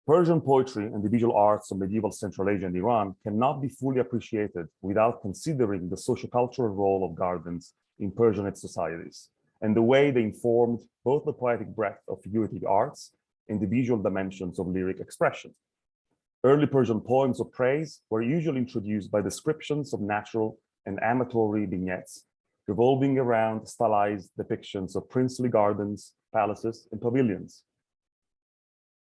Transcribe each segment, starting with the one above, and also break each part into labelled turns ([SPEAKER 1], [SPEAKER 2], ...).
[SPEAKER 1] Persian poetry and the visual arts of medieval Central Asia and Iran cannot be fully appreciated without considering the sociocultural role of gardens in Persianate societies and the way they informed both the poetic breadth of figurative arts and the visual dimensions of lyric expression. Early Persian poems of praise were usually introduced by descriptions of natural and amatory vignettes, revolving around stylized depictions of princely gardens, palaces, and pavilions.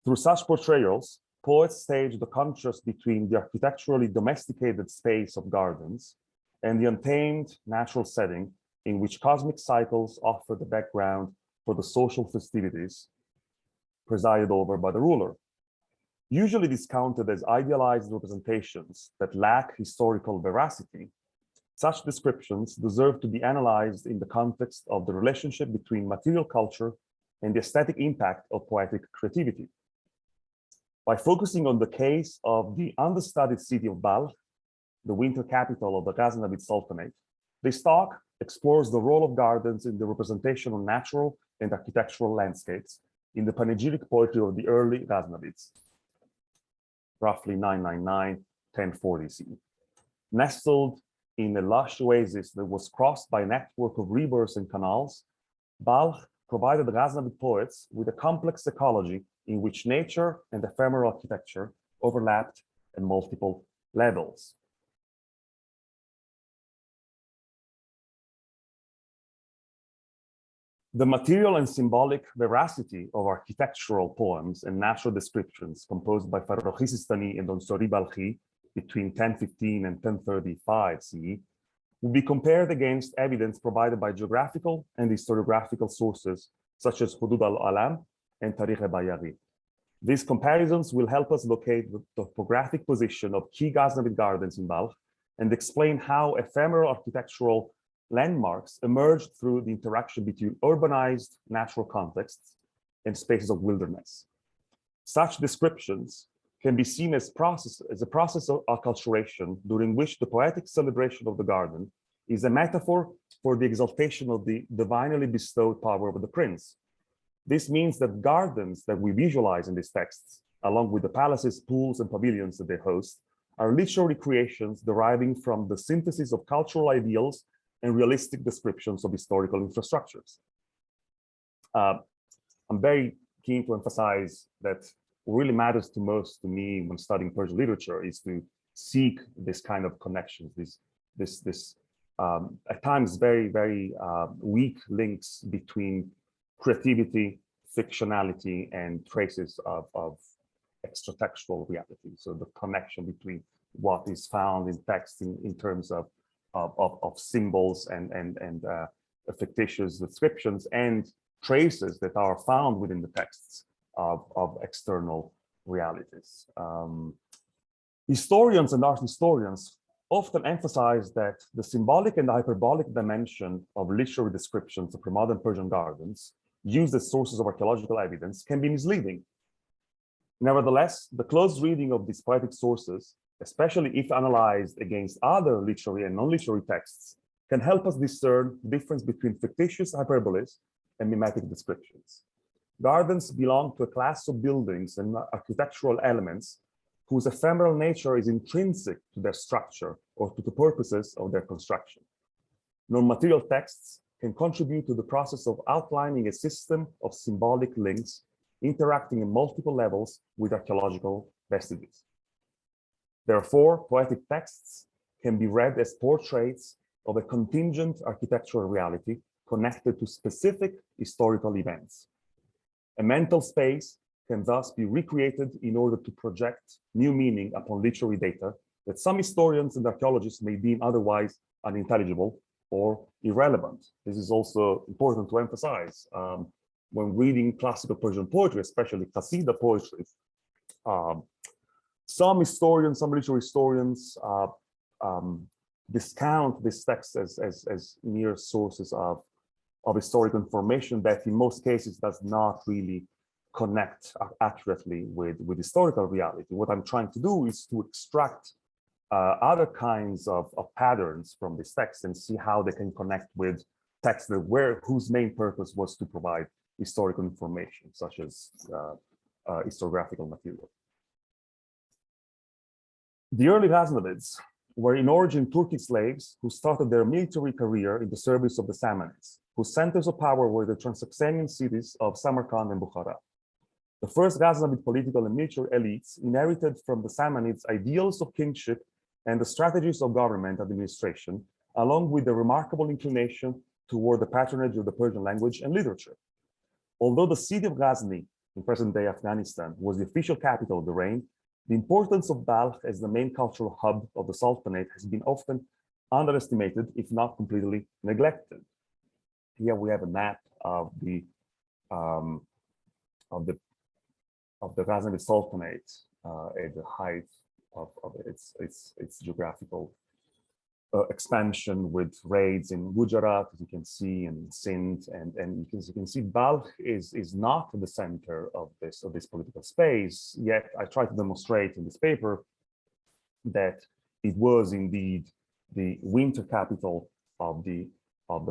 [SPEAKER 1] Through such portrayals, poets staged the contrast between the architecturally domesticated space of gardens and the untamed natural setting in which cosmic cycles offer the background for the social festivities presided over by the ruler. Usually discounted as idealized representations that lack historical veracity, such descriptions deserve to be analyzed in the context of the relationship between material culture and the aesthetic impact of poetic creativity. By focusing on the case of the understudied city of Balkh, the winter capital of the Ghaznavid Sultanate, this talk explores the role of gardens in the representation of natural and architectural landscapes in the panegyric poetry of the early Ghaznavids, roughly 999-1040 CE. Nestled in a lush oasis that was crossed by a network of rivers and canals, Balkh provided the Ghaznavid poets with a complex ecology in which nature and ephemeral architecture overlapped at multiple levels. The material and symbolic veracity of architectural poems and natural descriptions composed by Farrokhi Sistani and Ansari Balkhi between 1015 and 1035 CE will be compared against evidence provided by geographical and historiographical sources such as Hudud al-Alam and Tarikh-e-Bayaghi. These comparisons will help us locate the topographic position of key Ghaznavid gardens in Balkh and explain how ephemeral architectural landmarks emerged through the interaction between urbanized natural contexts and spaces of wilderness. Such descriptions can be seen as a process of acculturation during which the poetic celebration of the garden is a metaphor for the exaltation of the divinely bestowed power of the prince. This means that gardens that we visualize in these texts, along with the palaces, pools, and pavilions that they host, are literary creations deriving from the synthesis of cultural ideals and realistic descriptions of historical infrastructures. I'm very keen to emphasize that what really matters most to me when studying Persian literature is to seek this kind of connections, this at times very weak links between creativity, fictionality, and traces of extratextual reality. So the connection between what is found in text in terms of symbols and fictitious descriptions and traces that are found within the texts of external realities. Historians and art historians often emphasize that the symbolic and hyperbolic dimension of literary descriptions of pre-modern Persian gardens used as sources of archaeological evidence can be misleading. Nevertheless, the close reading of these poetic sources, especially if analyzed against other literary and non-literary texts, can help us discern the difference between fictitious hyperboles and mimetic descriptions. Gardens belong to a class of buildings and architectural elements whose ephemeral nature is intrinsic to their structure or to the purposes of their construction. Non-material texts can contribute to the process of outlining a system of symbolic links interacting in multiple levels with archaeological vestiges. Therefore, poetic texts can be read as portraits of a contingent architectural reality connected to specific historical events. A mental space can thus be recreated in order to project new meaning upon literary data that some historians and archaeologists may deem otherwise unintelligible or irrelevant. This is also important to emphasize. When reading classical Persian poetry, especially Casita poetry, some historians, some literary historians discount this text as mere sources of historical information that in most cases does not really connect accurately with historical reality. What I'm trying to do is to extract other kinds of patterns from this text and see how they can connect with texts whose main purpose was to provide historical information, such as historiographical material. The early Ghaznavids were in origin Turkic slaves who started their military career in the service of the Samanids, whose centers of power were the Transoxianian cities of Samarkand and Bukhara. The first Ghaznavid political and military elites inherited from the Samanids ideals of kingship and the strategies of government administration, along with the remarkable inclination toward the patronage of the Persian language and literature. Although the city of Ghazni in present-day Afghanistan was the official capital of the reign, the importance of Balkh as the main cultural hub of the Sultanate has been often underestimated, if not completely neglected. Here we have a map of the Ghaznavid Sultanate at the height of its geographical expansion, with raids in Gujarat, as you can see, and Sindh, and you can see Balkh is not the center of this political space. Yet I try to demonstrate in this paper that it was indeed the winter capital of the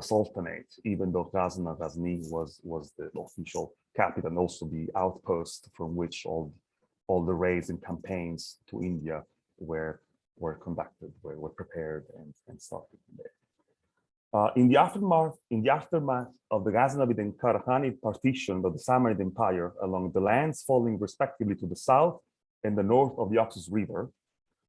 [SPEAKER 1] Sultanate, even though Ghazni was the official capital and also the outpost from which all the raids and campaigns to India were conducted, were prepared and started there. In the aftermath of the Ghaznavid and Karahanid partition of the Samanid Empire along the lands falling respectively to the south and the north of the Oxus River,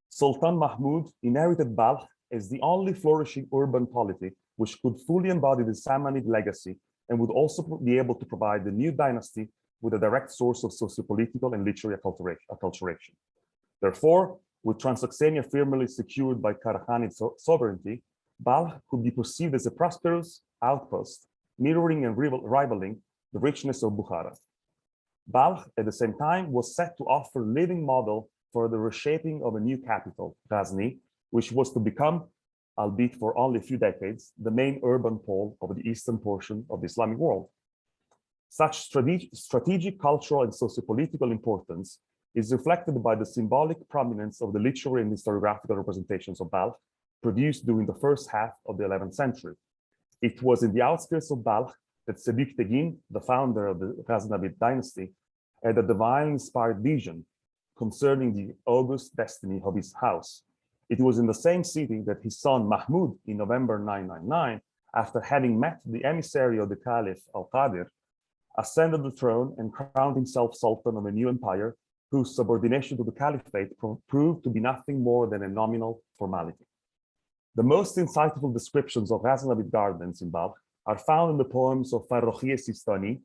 [SPEAKER 1] Sultan Mahmud inherited Balkh as the only flourishing urban polity which could fully embody the Samanid legacy and would also be able to provide the new dynasty with a direct source of sociopolitical and literary acculturation. Therefore, with Transoxania firmly secured by Karahanid sovereignty, Balkh could be perceived as a prosperous outpost, mirroring and rivaling the richness of Bukhara. Balkh, at the same time, was set to offer a living model for the reshaping of a new capital, Ghazni, which was to become, albeit for only a few decades, the main urban pole of the eastern portion of the Islamic world. Such strategic, cultural, and sociopolitical importance is reflected by the symbolic prominence of the literary and historiographical representations of Balkh produced during the first half of the 11th century. It was in the outskirts of Balkh that Sebük Tegin, the founder of the Ghaznavid dynasty, had a divinely inspired vision concerning the august destiny of his house. It was in the same city that his son Mahmud, in November 999, after having met the emissary of the Caliph Al-Qadir, ascended the throne and crowned himself Sultan of a new empire whose subordination to the Caliphate proved to be nothing more than a nominal formality. The most insightful descriptions of Ghaznavid gardens in Balkh are found in the poems of Farrokhi Sistani,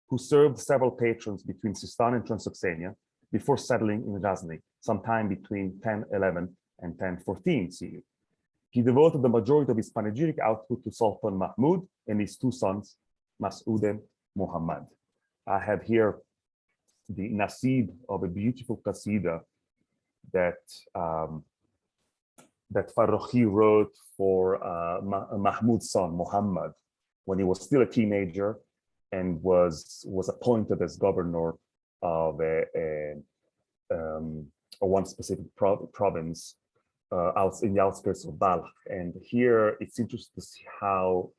[SPEAKER 1] who served several patrons between Sistan and Transoxania before settling in Ghazni, sometime between 1011 and 1014 CE. He devoted the majority of his panegyric output to Sultan Mahmud and his two sons, Mas'ud and Muhammad. I have here the nasib of a beautiful Casita that Farrokhi wrote for Mahmud's son, Muhammad, when he was still a teenager and was appointed as governor of one specific province in the outskirts of Balkh. And here it's interesting to see how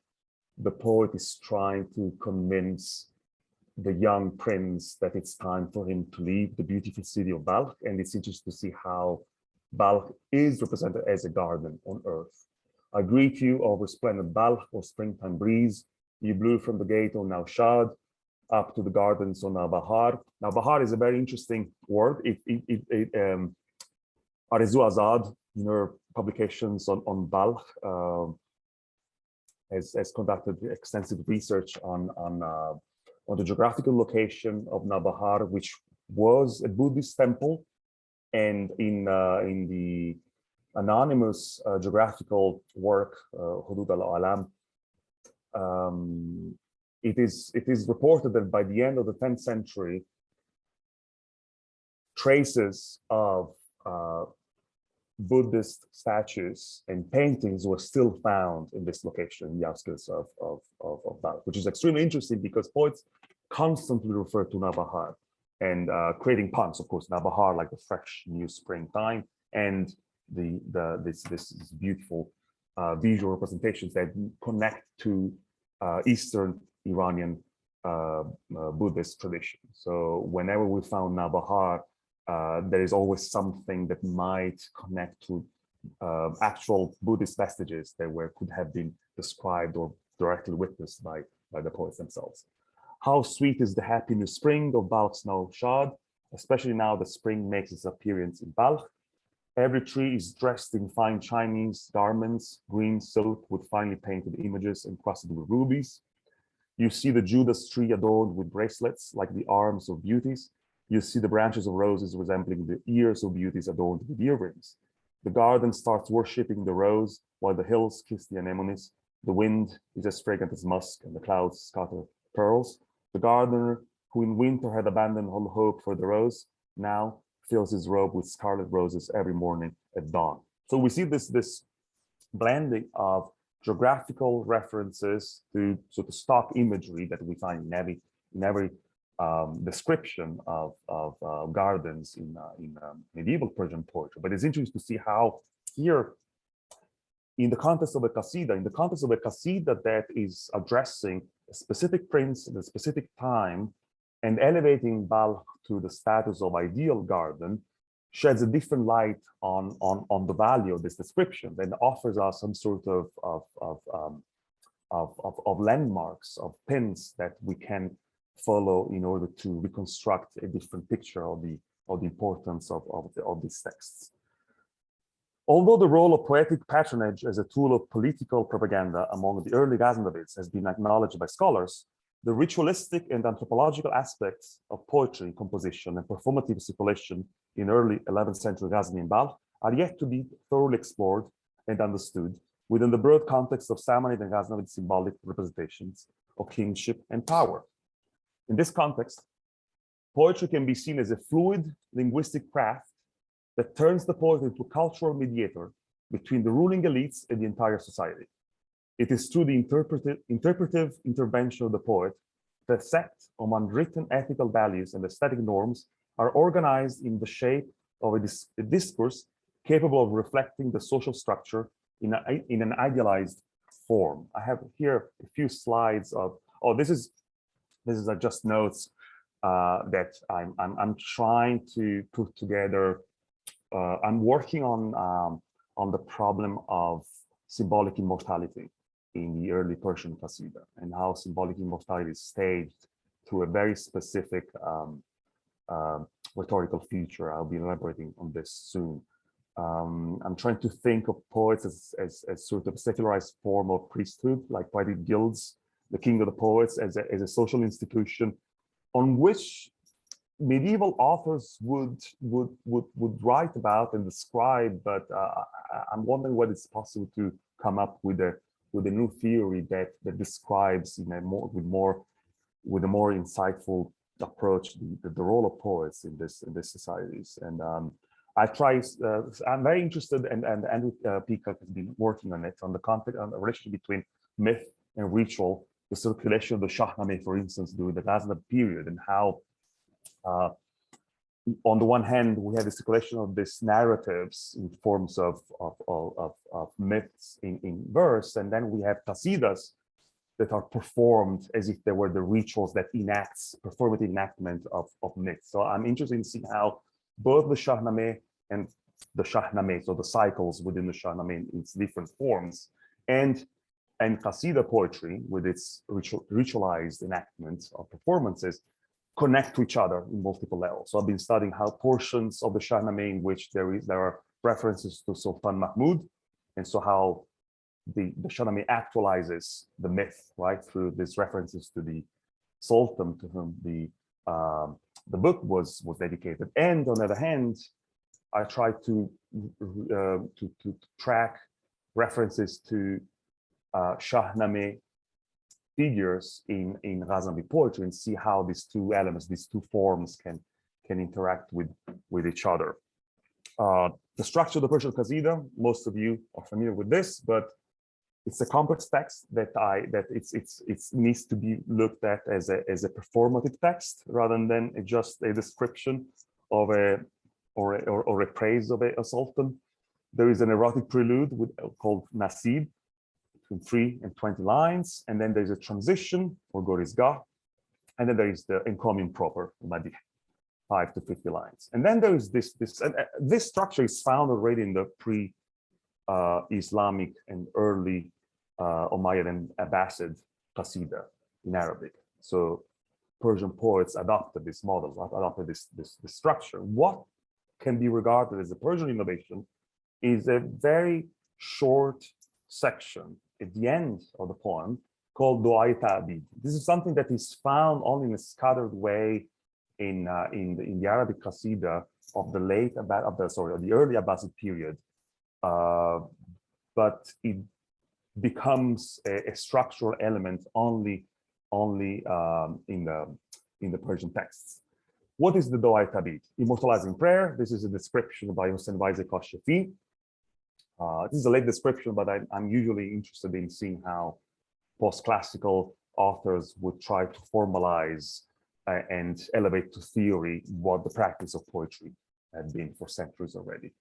[SPEAKER 1] the poet is trying to convince the young prince that it's time for him to leave the beautiful city of Balkh. And it's interesting to see how Balkh is represented as a garden on earth. I greet you, O resplendent Balkh, or springtime breeze. You blew from the gate on Naushad up to the gardens on Bahar. Now, Bahar is a very interesting word. Arzu Azad, in her publications on Balkh, has conducted extensive research on the geographical location of Nabahar, which was a Buddhist temple, and in the anonymous geographical work Hudud al-Alam, it is reported that by the end of the 10th century, traces of Buddhist statues and paintings were still found in this location, in the outskirts of Balkh, which is extremely interesting because poets constantly refer to Nabahar and creating puns, of course, Nabahar, like the fresh new springtime, and this beautiful visual representations that connect to Eastern Iranian Buddhist tradition. So whenever we found Nabahar there is always something that might connect to actual Buddhist vestiges that could have been described or directly witnessed by the poets themselves. How sweet is the happy new spring of Balkh's now shod, especially now that spring makes its appearance in Balkh. Every tree is dressed in fine Chinese garments, green silk with finely painted images encrusted with rubies. You see the Judas tree adorned with bracelets like the arms of beauties. You see the branches of roses resembling the ears of beauties adorned with earrings. The garden starts worshipping the rose, while the hills kiss the anemones. The wind is as fragrant as musk, and the clouds scatter pearls. The gardener, who in winter had abandoned all hope for the rose, now fills his robe with scarlet roses every morning at dawn. So we see this blending of geographical references to sort of stock imagery that we find in every description of gardens in medieval Persian poetry. But it's interesting to see how here, in the context of a Casita, that is addressing a specific prince at a specific time and elevating Balkh to the status of ideal garden, sheds a different light on the value of this description and offers us some sort of landmarks, of pins that we can follow in order to reconstruct a different picture of the importance of these texts. Although the role of poetic patronage as a tool of political propaganda among the early Ghaznavids has been acknowledged by scholars, the ritualistic and anthropological aspects of poetry composition and performative circulation in early 11th century Ghazni and Balkh are yet to be thoroughly explored and understood within the broad context of Samanid and Ghaznavid symbolic representations of kingship and power. In this context, poetry can be seen as a fluid linguistic craft that turns the poet into a cultural mediator between the ruling elites and the entire society. It is through the interpretive intervention of the poet that set of unwritten ethical values and aesthetic norms are organized in the shape of a discourse capable of reflecting the social structure in an idealized form. I have here a few slides of, this is just notes that I'm trying to put together. I'm working on the problem of symbolic immortality in the early Persian Casita and how symbolic immortality is staged through a very specific rhetorical feature. I'll be elaborating on this soon. I'm trying to think of poets as sort of a secularized form of priesthood, like poetic guilds, the king of the poets as a social institution on which medieval authors would write about and describe, but I'm wondering whether it's possible to come up with a new theory that describes in a more insightful approach the role of poets in this societies. And I try. I'm very interested, and Andrew Peacock has been working on it, on the relationship between myth and ritual, the circulation of the Shahnameh, for instance, during the Ghaznavid period, and how on the one hand, we have the circulation of these narratives in forms of myths in verse, and then we have qasidas that are performed as if they were the rituals that enacts performative enactment of myths. So I'm interested in seeing how both the Shahnameh and the Shahnameh, so the cycles within the Shahnameh in its different forms, and qasida poetry with its ritualized enactments of performances connect to each other in multiple levels. So I've been studying how portions of the Shahnameh in which there are references to Sultan Mahmud, and so how the Shahnameh actualizes the myth, right, through these references to the Sultan to whom the book was dedicated. And on the other hand, I try to track references to Shahnameh figures in Ghaznavid poetry and see how these two elements, these two forms can interact with each other. The structure of the Persian Qasida, most of you are familiar with this, but it's a complex text that it needs to be looked at as a performative text rather than just a description of or a praise of a sultan. There is an erotic prelude called Nasib, between 3 and 20 lines, and then there's a transition or Gorizgah, and then there is the encomium proper, Madih. 5 to 50 lines. And then there is this structure is found already in the pre-Islamic and early Umayyad and Abbasid Casita in Arabic. So Persian poets adopted this model, adopted this structure. What can be regarded as a Persian innovation is a very short section at the end of the poem called Du'a Tabi. This is something that is found only in a scattered way in the Arabic Qasida of the early Abbasid period, but it becomes a structural element only in the Persian texts. What is the Du'a Tabi? Immortalizing Prayer. This is a description by Hossein Vaise Kashafi. This is a late description, but I'm usually interested in seeing how post-classical authors would try to formalize and elevate to theory what the practice of poetry had been for centuries already.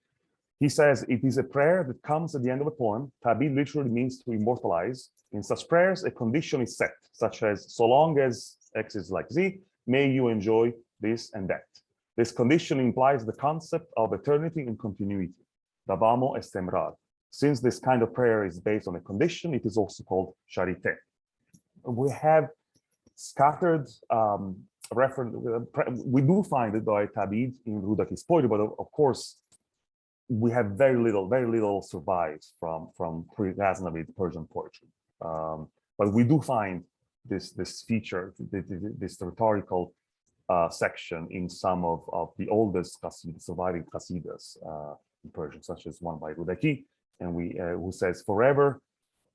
[SPEAKER 1] He says, it is a prayer that comes at the end of a poem. Tabi literally means to immortalize. In such prayers, a condition is set, such as, so long as X is like Z, may you enjoy this and that. This condition implies the concept of eternity and continuity. Davamo estemrar. Since this kind of prayer is based on a condition, it is also called charité. We have scattered reference. We do find the Du'a Tabi in Rudaki's poetry, but of course, we have very little survives from pre-Ghaznavid Persian poetry. But we do find this feature, this rhetorical section in some of the oldest surviving Qasidas in Persian, such as one by Rudaki, and who says, forever,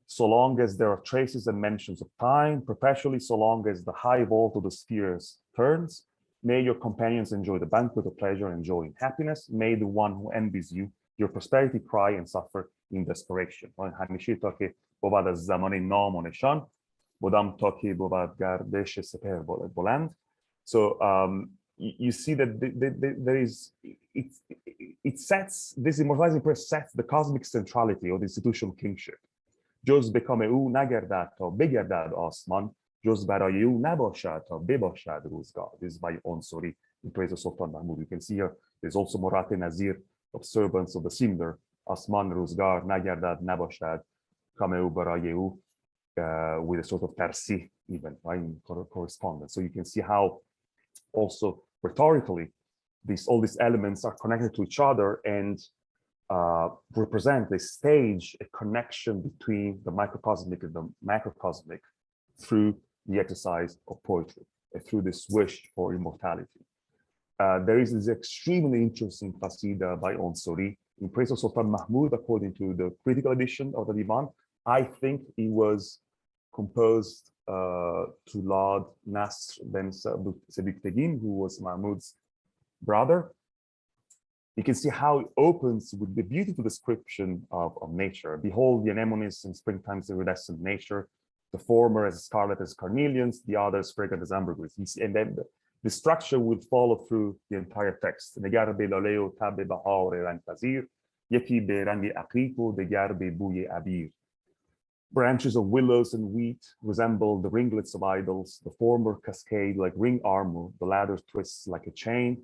[SPEAKER 1] so long as there are traces and mentions of time, perpetually, so long as the high vault of the spheres turns, may your companions enjoy the banquet of pleasure and joy and happiness. May the one who envies you, your prosperity, cry and suffer in desperation. So you see that there is, it sets, this immortalizing prayer sets the cosmic centrality of the institutional kingship. جز به کام او نگردد تا بگردد آسمان، جز برای او نباشد تا بباشد روزگار. This is by Onsori in praise of Sultan Mahmud. You can see here, there's also Murat Nazir, observance of the similar, Asman روزگار نگردد نباشد کام او برای او, with a sort of tarsi even, right, in correspondence. So you can see how also rhetorically, all these elements are connected to each other and represent, they stage a connection between the microcosmic and the macrocosmic through the exercise of poetry, through this wish for immortality. There is this extremely interesting qasida by Onsori in praise of Sultan Mahmud, according to the critical edition of the Divan. I think it was composed to Lord Nasr ben Sebiktegin, who was Mahmud's brother. You can see how it opens with the beautiful description of nature. Behold the anemones in springtime's iridescent nature, the former as scarlet as carnelians, the other as fragrant as ambergris. And then the structure would follow through the entire text. Negar be laleo tabe bahar ran fazir, yeki be rangi aqiqo, degar be buye abir. Branches of willows and wheat resemble the ringlets of idols. The former cascade like ring armor, the latter twists like a chain.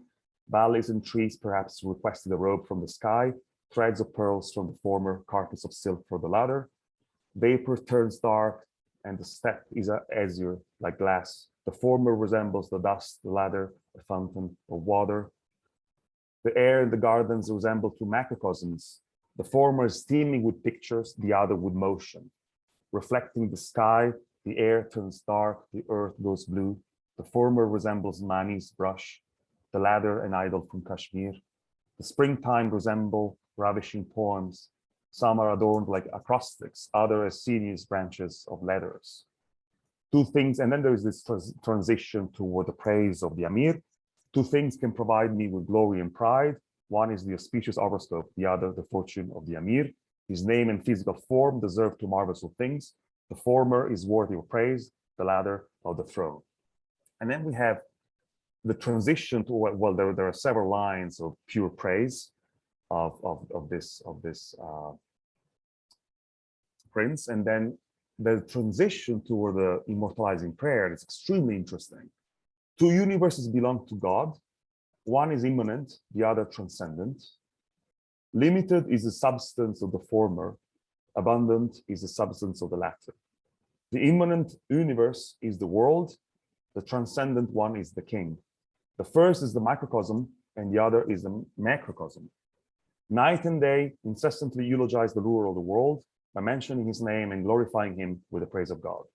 [SPEAKER 1] Valleys and trees perhaps requested a robe from the sky, threads of pearls from the former, carpets of silk for the latter. Vapor turns dark, and the steppe is azure like glass. The former resembles the dust, the latter a fountain of water. The air in the gardens resemble two macrocosms. The former is teeming with pictures, the other with motion. Reflecting the sky, the air turns dark, the earth goes blue. The former resembles Mani's brush, the latter an idol from Kashmir. The springtime resemble ravishing poems. Some are adorned like acrostics, other as serious branches of letters. Two things, and then there is this transition toward the praise of the Amir. Two things can provide me with glory and pride. One is the auspicious horoscope, the other the fortune of the Amir. His name and physical form deserve two marvelous things. The former is worthy of praise, the latter of the throne. And then we have the transition to, well, there are several lines of pure praise of this prince, and then the transition toward the immortalizing prayer is extremely interesting. Two universes belong to God. One is immanent, the other transcendent. Limited is the substance of the former, abundant is the substance of the latter. The immanent universe is the world, the transcendent one is the king. The first is the microcosm, and the other is the macrocosm. Night and day incessantly eulogize the ruler of the world by mentioning his name and glorifying him with the praise of God.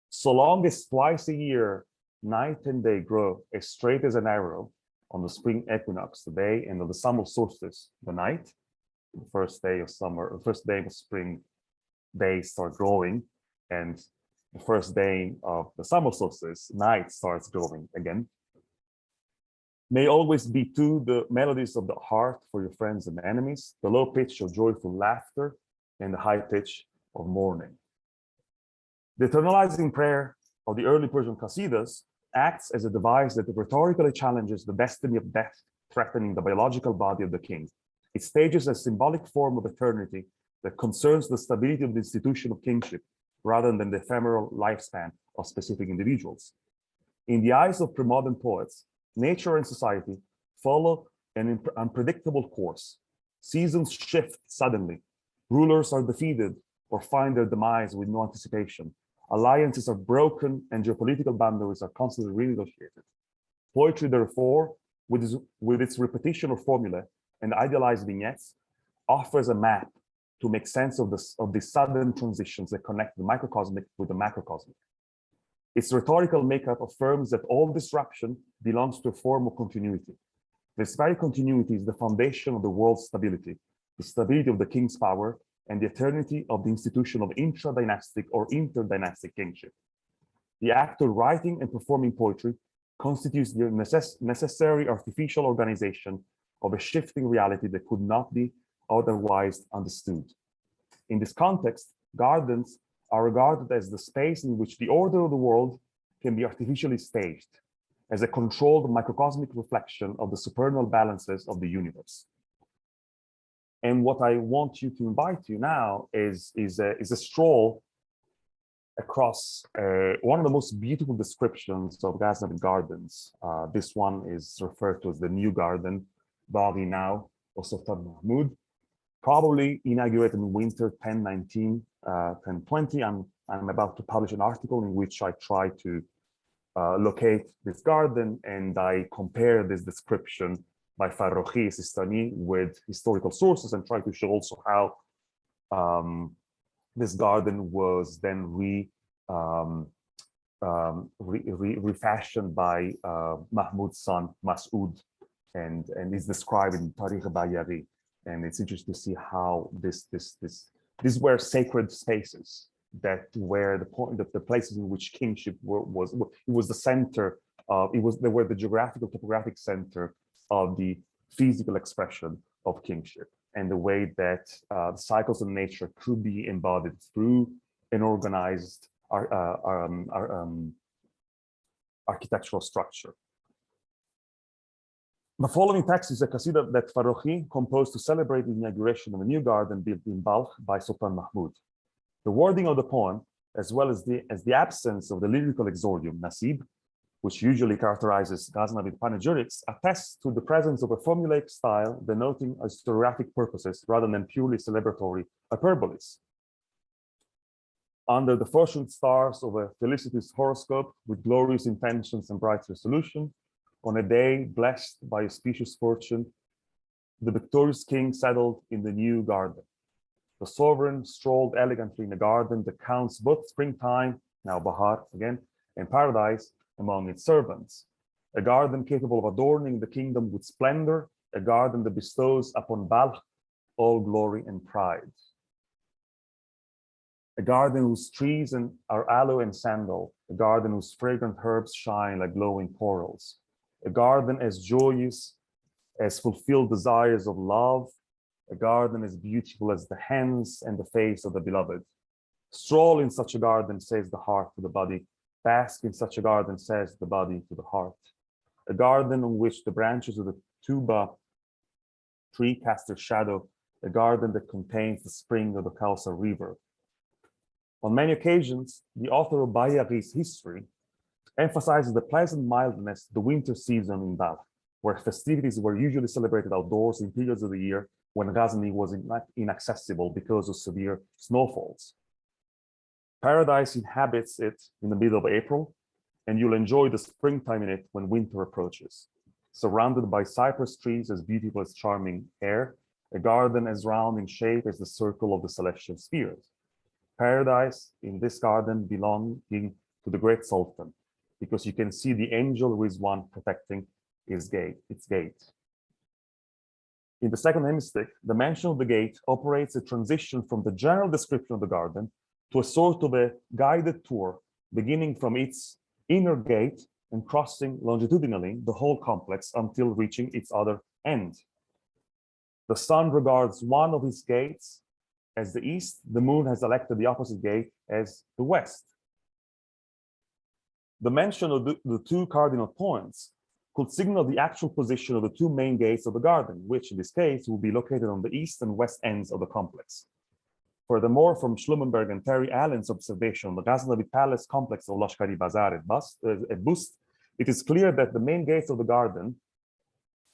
[SPEAKER 1] So long as twice a year, night and day grow as straight as an arrow, on the spring equinox, the day, and on the summer solstice, the night, the first day of summer, the first day of spring, days start growing, and the first day of the summer solstice, night starts growing again. May always be too the melodies of the heart for your friends and enemies, the low pitch of joyful laughter, and the high pitch of mourning. The eternalizing prayer of the early Persian Qasidas acts as a device that rhetorically challenges the destiny of death, threatening the biological body of the king. It stages a symbolic form of eternity that concerns the stability of the institution of kingship rather than the ephemeral lifespan of specific individuals. In the eyes of pre-modern poets, nature and society follow an unpredictable course. Seasons shift suddenly. Rulers are defeated or find their demise with no anticipation. Alliances are broken and geopolitical boundaries are constantly renegotiated. Poetry, therefore, with its repetition of formulae and idealized vignettes, offers a map to make sense of the sudden transitions that connect the microcosmic with the macrocosmic. Its rhetorical makeup affirms that all disruption belongs to a form of continuity. This very continuity is the foundation of the world's stability, the stability of the king's power, and the eternity of the institution of intra-dynastic or interdynastic kingship. The act of writing and performing poetry constitutes the necessary artificial organization of a shifting reality that could not be otherwise understood. In this context, gardens are regarded as the space in which the order of the world can be artificially staged, as a controlled microcosmic reflection of the supernal balances of the universe. And what I want you to invite you now is a stroll across one of the most beautiful descriptions of Ghaznavid gardens. This one is referred to as the New Garden, Baghi now, of Sultan Mahmud, probably inaugurated in winter 1019, 1020. I'm about to publish an article in which I try to locate this garden, and I compare this description by Farrokhi Sistani with historical sources and try to show also how this garden was then refashioned by Mahmud's son Mas'ud, and is described in Tarikh Bayari. And it's interesting to see how these were sacred spaces that were the places in which kingship was the center of, they were the geographical topographic center of the physical expression of kingship, and the way that the cycles of nature could be embodied through an organized architectural structure. The following text is a Casita that Farrokhi composed to celebrate the inauguration of a new garden built in Balkh by Sultan Mahmud. The wording of the poem, as well as the absence of the lyrical exordium, Nasib, which usually characterizes Ghaznavid panegyrics, attests to the presence of a formulaic style denoting historiographic purposes rather than purely celebratory hyperboles. Under the fortunate stars of a felicitous horoscope with glorious intentions and bright resolution, on a day blessed by auspicious fortune, the victorious king settled in the new garden. The sovereign strolled elegantly in a garden that counts both springtime, now Bahar again, and paradise among its servants. A garden capable of adorning the kingdom with splendor, a garden that bestows upon Balkh all glory and pride. A garden whose trees are aloe and sandal, a garden whose fragrant herbs shine like glowing corals, a garden as joyous as fulfilled desires of love, a garden as beautiful as the hands and the face of the beloved. Stroll in such a garden, says the heart to the body. Bask in such a garden, says the body to the heart. A garden on which the branches of the tuba tree cast their shadow, a garden that contains the spring of the Kausar river. On many occasions, the author of Bayaghi's history emphasizes the pleasant mildness of the winter season in Balkh. where festivities were usually celebrated outdoors in periods of the year when Ghazni was inaccessible because of severe snowfalls. Paradise inhabits it in the middle of April, and you'll enjoy the springtime in it when winter approaches. Surrounded by cypress trees as beautiful as charming air, a garden as round in shape as the circle of the celestial spheres. Paradise in this garden belonging to the great Sultan, because you can see the angel Rizwan protecting its gate. In the second hemistich, the mention of the gate operates a transition from the general description of the garden to a sort of a guided tour, beginning from its inner gate and crossing longitudinally the whole complex until reaching its other end. The sun regards one of its gates as the east, the moon has elected the opposite gate as the west. The mention of the two cardinal points could signal the actual position of the two main gates of the garden, which in this case will be located on the east and west ends of the complex. Furthermore, from Schlummenberg and Terry Allen's observation on the Ghaznavid Palace complex of Lashkari Bazar at Bust, it is clear that the main gates of the garden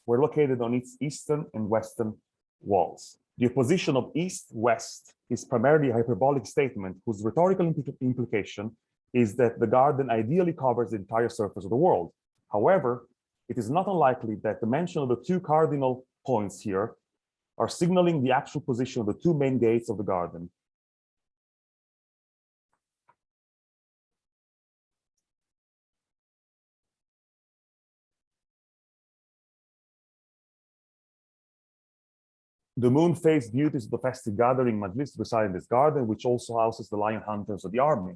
[SPEAKER 1] were located on its eastern and western walls. The opposition of east-west is primarily a hyperbolic statement whose rhetorical implication is that the garden ideally covers the entire surface of the world. However, it is not unlikely that the mention of the two cardinal points here are signaling the actual position of the two main gates of the garden. The moon-faced beauties of the festive gathering Majlis reside in this garden, which also houses the lion hunters of the army.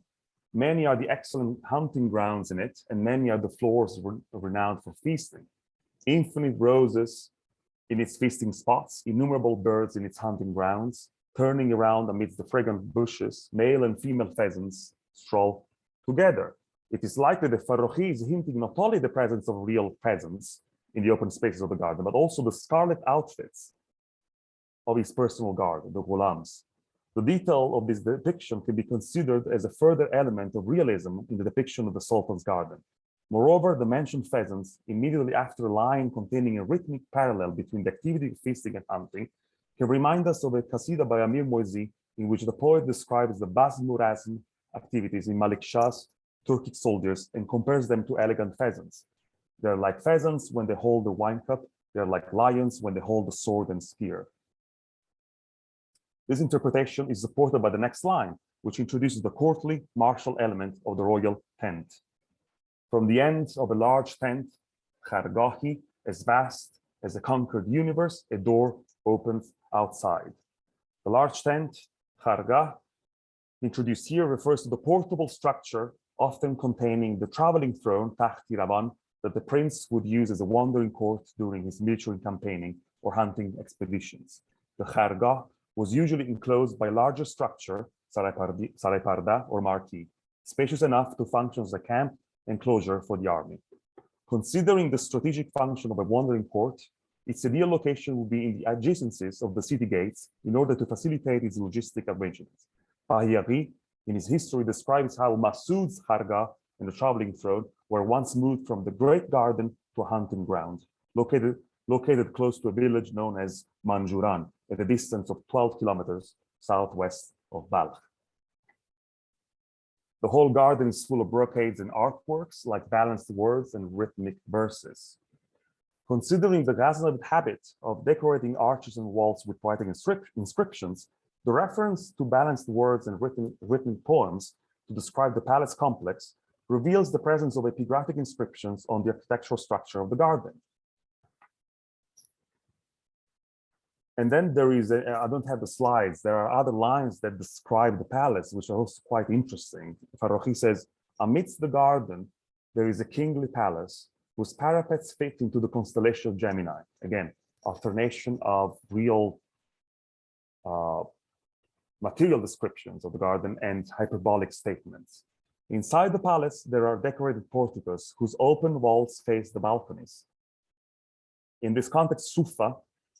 [SPEAKER 1] Many are the excellent hunting grounds in it, and many are the floors renowned for feasting. Infinite roses in its feasting spots, innumerable birds in its hunting grounds, turning around amidst the fragrant bushes, male and female pheasants stroll together. It is likely that Farrokhi is hinting not only the presence of real pheasants in the open spaces of the garden, but also the scarlet outfits of his personal guard, the ghulams. The detail of this depiction can be considered as a further element of realism in the depiction of the Sultan's garden. Moreover, the mentioned pheasants, immediately after a line containing a rhythmic parallel between the activity of feasting and hunting, can remind us of a Casita by Amir Moisi, in which the poet describes the Bazm-Murazm activities in Malik Shah's Turkic soldiers and compares them to elegant pheasants. They're like pheasants when they hold the wine cup, they're like lions when they hold the sword and spear. This interpretation is supported by the next line, which introduces the courtly, martial element of the royal tent. From the end of a large tent, Khargahi, as vast as a conquered universe, a door opens outside. The large tent, Kharga, introduced here, refers to the portable structure, often containing the traveling throne, Takhti Ravan, that the prince would use as a wandering court during his military campaigning or hunting expeditions. The Kharga was usually enclosed by a larger structure, Sarai Parda or marquee, spacious enough to function as a camp enclosure for the army. Considering the strategic function of a wandering court, its ideal location would be in the adjacencies of the city gates in order to facilitate its logistic arrangements. Pahiari, in his history, describes how Masoud's Kharga and the traveling throne were once moved from the great garden to a hunting ground, located close to a village known as Manjuran, at a distance of 12 kilometers southwest of Balkh. The whole garden is full of brocades and artworks like balanced words and rhythmic verses. Considering the Ghaznavid habit of decorating arches and walls with poetic inscriptions, the reference to balanced words and written poems to describe the palace complex reveals the presence of epigraphic inscriptions on the architectural structure of the garden. And then there is, I don't have the slides, there are other lines that describe the palace, which are also quite interesting. Farrokhi says, amidst the garden, there is a kingly palace whose parapets fit into the constellation of Gemini. Again, alternation of real material descriptions of the garden and hyperbolic statements. Inside the palace, there are decorated porticos whose open walls face the balconies. In this context, Sufa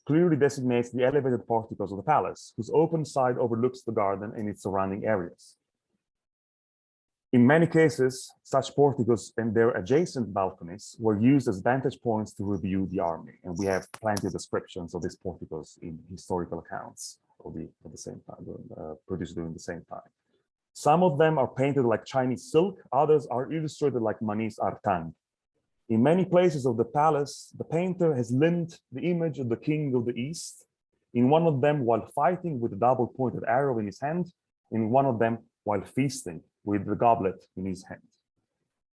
[SPEAKER 1] clearly designates the elevated porticos of the palace, whose open side overlooks the garden and its surrounding areas. In many cases, such porticos and their adjacent balconies were used as vantage points to review the army. And we have plenty of descriptions of these porticos in historical accounts of the same time, produced during the same time. Some of them are painted like Chinese silk, others are illustrated like Manis Artang. In many places of the palace, the painter has limned the image of the king of the East, in one of them while fighting with a double-pointed arrow in his hand, in one of them while feasting with the goblet in his hand.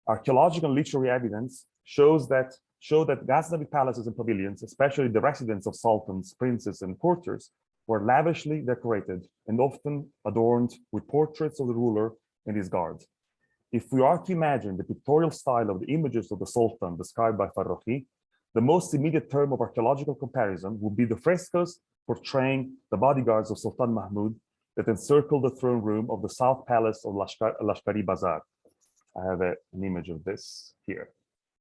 [SPEAKER 1] Archaeological and literary evidence show that Ghaznavid palaces and pavilions, especially the residence of sultans, princes, and courtiers, were lavishly decorated and often adorned with portraits of the ruler and his guard. If we are to imagine the pictorial style of the images of the Sultan described by Farrokhi, the most immediate term of archaeological comparison would be the frescoes portraying the bodyguards of Sultan Mahmud that encircle the throne room of the South Palace of Lashkari Bazar. I have an image of this here.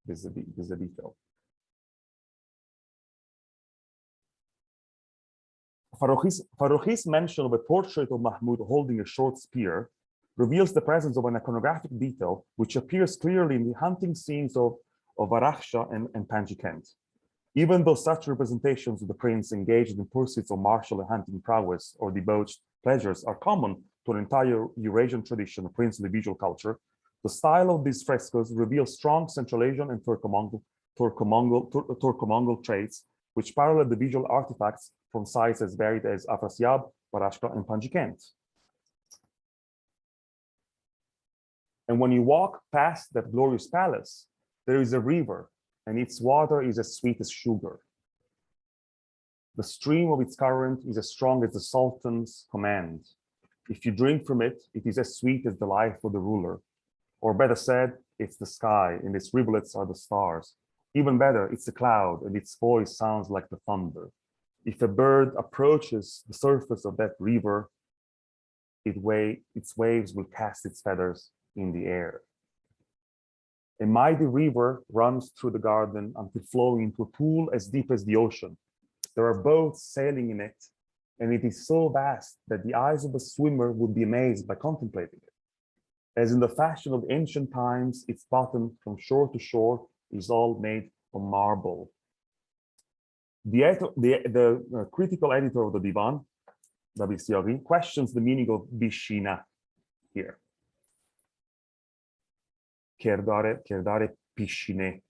[SPEAKER 1] This is a detail. Farrokhi's mention of a portrait of Mahmud holding a short spear reveals the presence of an iconographic detail which appears clearly in the hunting scenes of Araksha and Panjikent. Even though such representations of the prince engaged in pursuits of martial and hunting prowess or debauched pleasures are common to an entire Eurasian tradition of princely visual culture, the style of these frescoes reveals strong Central Asian and Turco-Mongol traits which parallel the visual artifacts from sites as varied as Afrasiab, Barashka, and Panjikent. And when you walk past that glorious palace, there is a river, and its water is as sweet as sugar. The stream of its current is as strong as the Sultan's command. If you drink from it, it is as sweet as the life of the ruler. Or better said, it's the sky, and its rivulets are the stars. Even better, it's the cloud, and its voice sounds like the thunder. If a bird approaches the surface of that river, its waves will cast its feathers in the air. A mighty river runs through the garden until flowing into a pool as deep as the ocean. There are boats sailing in it, and it is so vast that the eyes of a swimmer would be amazed by contemplating it. As in the fashion of ancient times, its bottom from shore to shore is all made of marble. The critical editor of the Divan, David Siari, questions the meaning of Bishina here. Kerdare Pishine.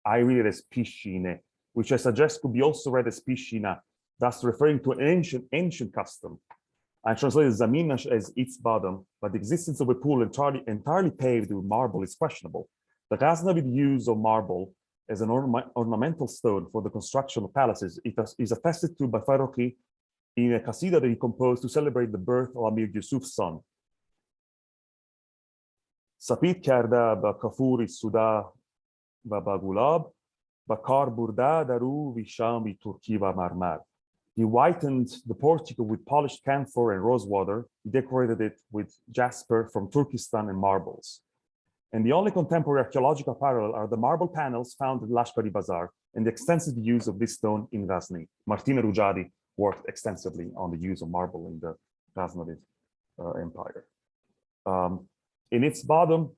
[SPEAKER 1] I read it as Pishine, which I suggest could be also read as Pishina, thus referring to an ancient custom. I translated Zamin as its bottom, but the existence of a pool entirely paved with marble is questionable. The Ghaznavid use of marble as an ornamental stone for the construction of palaces is attested to by Farrokhi in a Casita that he composed to celebrate the birth of Amir Yusuf's son. Sapit karda ba kafuri suda ba bagulab ba kar burda daru visham vi turki va marmar. He whitened the portico with polished camphor and rosewater. He decorated it with jasper from Turkestan and marbles. And the only contemporary archaeological parallel are the marble panels found at Lashkari Bazar and the extensive use of this stone in Ghazni. Martina Rujadi worked extensively on the use of marble in the Ghaznavid Empire. In its bottom,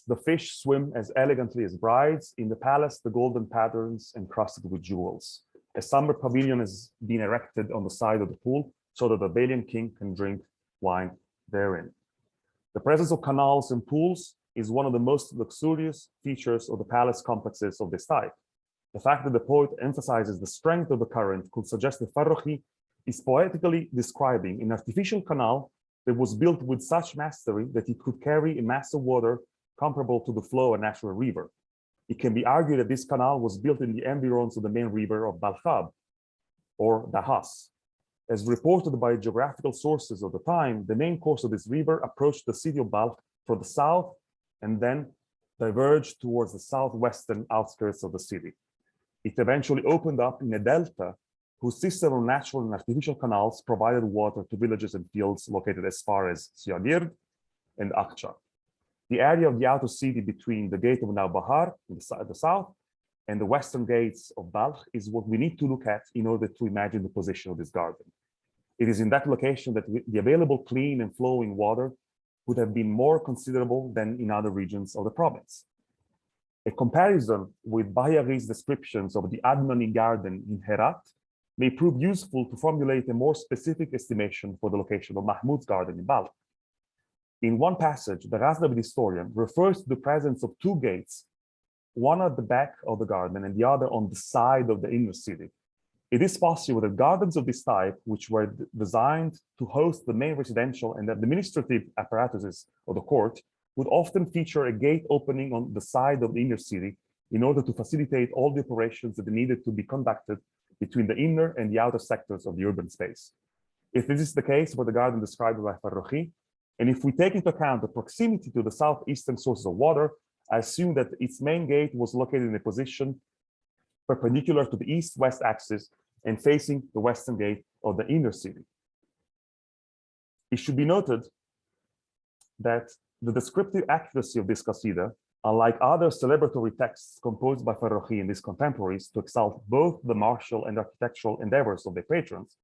[SPEAKER 1] the fish swim as elegantly as brides. In the palace, the golden patterns encrusted with jewels. A summer pavilion has been erected on the side of the pool so that the Balian king can drink wine therein. The presence of canals and pools is one of the most luxurious features of the palace complexes of this type. The fact that the poet emphasizes the strength of the current could suggest that Farrokhi is poetically describing an artificial canal that was built with such mastery that it could carry a mass of water comparable to the flow of a natural river. It can be argued that this canal was built in the environs of the main river of Balkhab, or Dahas. As reported by geographical sources of the time, the main course of this river approached the city of Balkh from the south and then diverged towards the southwestern outskirts of the city. It eventually opened up in a delta whose system of natural and artificial canals provided water to villages and fields located as far as Siagird and Akcha. The area of the outer city between the gate of Nawbahar at the south and the western gates of Balkh is what we need to look at in order to imagine the position of this garden. It is in that location that the available clean and flowing water would have been more considerable than in other regions of the province. A comparison with Bahari's descriptions of the Adnani garden in Herat may prove useful to formulate a more specific estimation for the location of Mahmud's garden in Balkh. In one passage, the Ghaznavid historian refers to the presence of two gates, one at the back of the garden and the other on the side of the inner city. It is possible that gardens of this type, which were designed to host the main residential and administrative apparatuses of the court, would often feature a gate opening on the side of the inner city in order to facilitate all the operations that needed to be conducted between the inner and the outer sectors of the urban space. If this is the case for the garden described by Farrokhi, and if we take into account the proximity to the southeastern sources of water, I assume that its main gate was located in a position perpendicular to the east-west axis and facing the western gate of the inner city. It should be noted that the descriptive accuracy of this Casita, unlike other celebratory texts composed by Farrokhi and his contemporaries to exalt both the martial and architectural endeavors of their patrons,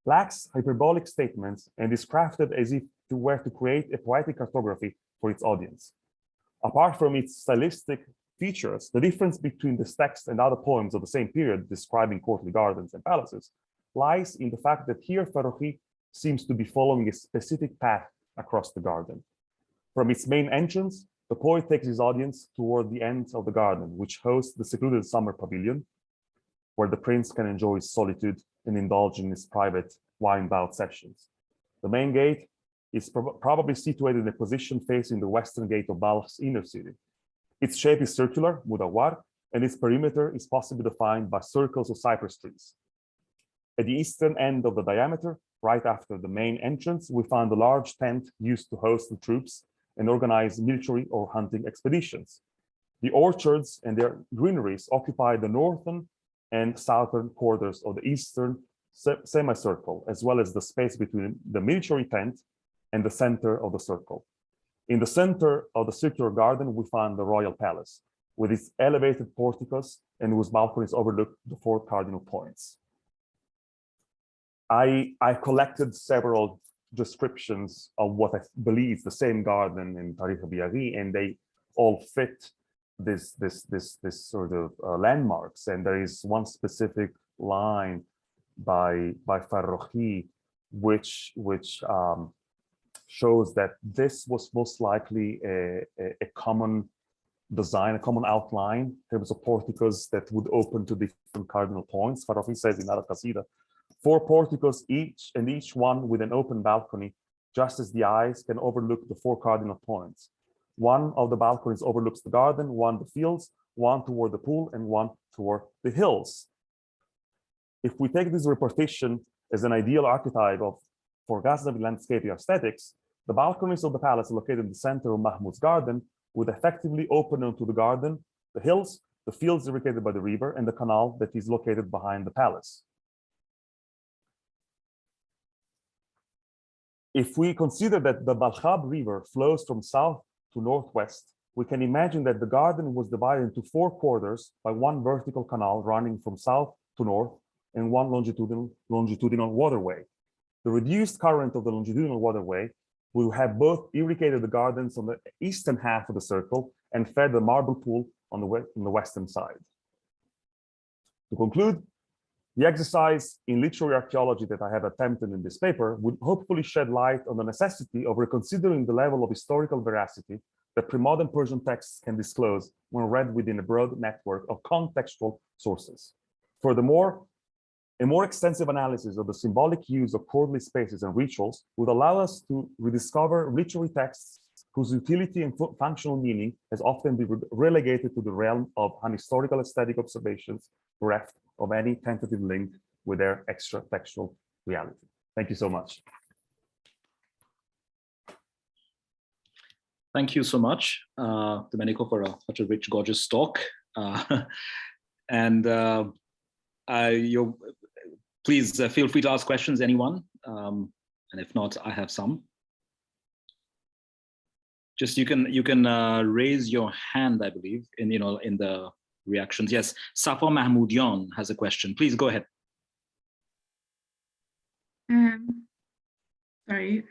[SPEAKER 1] lacks hyperbolic statements and is crafted as if it were to create a poetic cartography for its audience. Apart from its stylistic features, the difference between this text and other poems of the same period describing courtly gardens and palaces lies in the fact that here Farrokhi seems to be following a specific path across the garden. From its main entrance, the poet takes his audience toward the end of the garden, which hosts the secluded summer pavilion, where the prince can enjoy his solitude and indulge in his private wine-bout sessions. The main gate is probably situated in a position facing the western gate of Balkh's inner city. Its shape is circular, mudawwar, and its perimeter is possibly defined by circles of cypress trees. At the eastern end of the diameter, right after the main entrance, we found a large tent used to host the troops and organize military or hunting expeditions. The orchards and their greeneries occupy the northern and southern quarters of the eastern semicircle, as well as the space between the military tent and the center of the circle. In the center of the circular garden, we find the royal palace, with its elevated porticos and whose balconies overlook the four cardinal points. I collected several descriptions of what I believe is the same garden in Tarikh Biyari, and they all fit this sort of landmarks. And there is one specific line by Farrokhi, which shows that this was most likely a common design, a common outline in terms of porticos that would open to different cardinal points. Farrokhi says in Al-Qasida, 4 porticos each one with an open balcony, just as the eyes can overlook the 4 cardinal points. One of the balconies overlooks the garden, one the fields, one toward the pool, and one toward the hills. If we take this repartition as an ideal archetype for Ghaznavid landscape aesthetics, the balconies of the palace located in the center of Mahmud's garden would effectively open onto the garden, the hills, the fields irrigated by the river, and the canal that is located behind the palace. If we consider that the Balkhab River flows from south to northwest, we can imagine that the garden was divided into 4 quarters by one vertical canal running from south to north and one longitudinal waterway. The reduced current of the longitudinal waterway will have both irrigated the gardens on the eastern half of the circle and fed the marble pool on the western side. To conclude, the exercise in literary archaeology that I have attempted in this paper would hopefully shed light on the necessity of reconsidering the level of historical veracity that pre-modern Persian texts can disclose when read within a broad network of contextual sources. Furthermore, a more extensive analysis of the symbolic use of courtly spaces and rituals would allow us to rediscover literary texts whose utility and functional meaning has often been relegated to the realm of unhistorical aesthetic observations, bereft of any tentative link with their extra-textual reality. Thank you so much.
[SPEAKER 2] Thank you so much, Domenico, for such a rich, gorgeous talk. Please feel free to ask questions, anyone. And if not, I have some. Just you can raise your hand, I believe, in the reactions. Yes, Safa Mahmoudian has a question. Please go ahead.
[SPEAKER 3] Sorry,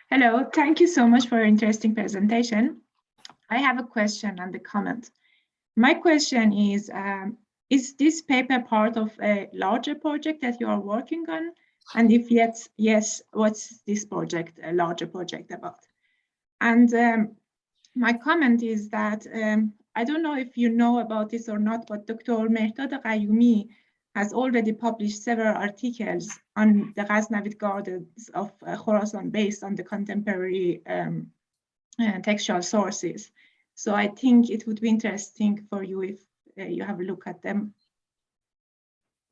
[SPEAKER 3] hello, thank you so much for your interesting presentation. I have a question and a comment. My question is this paper part of a larger project that you are working on? And if yes, what's this project, a larger project about? And my comment is that I don't know if you know about this or not, but Dr. Mehtad Qayyumi has already published several articles on the Ghaznavid gardens of Khorasan based on the contemporary textual sources. So I think it would be interesting for you if you have a look at them.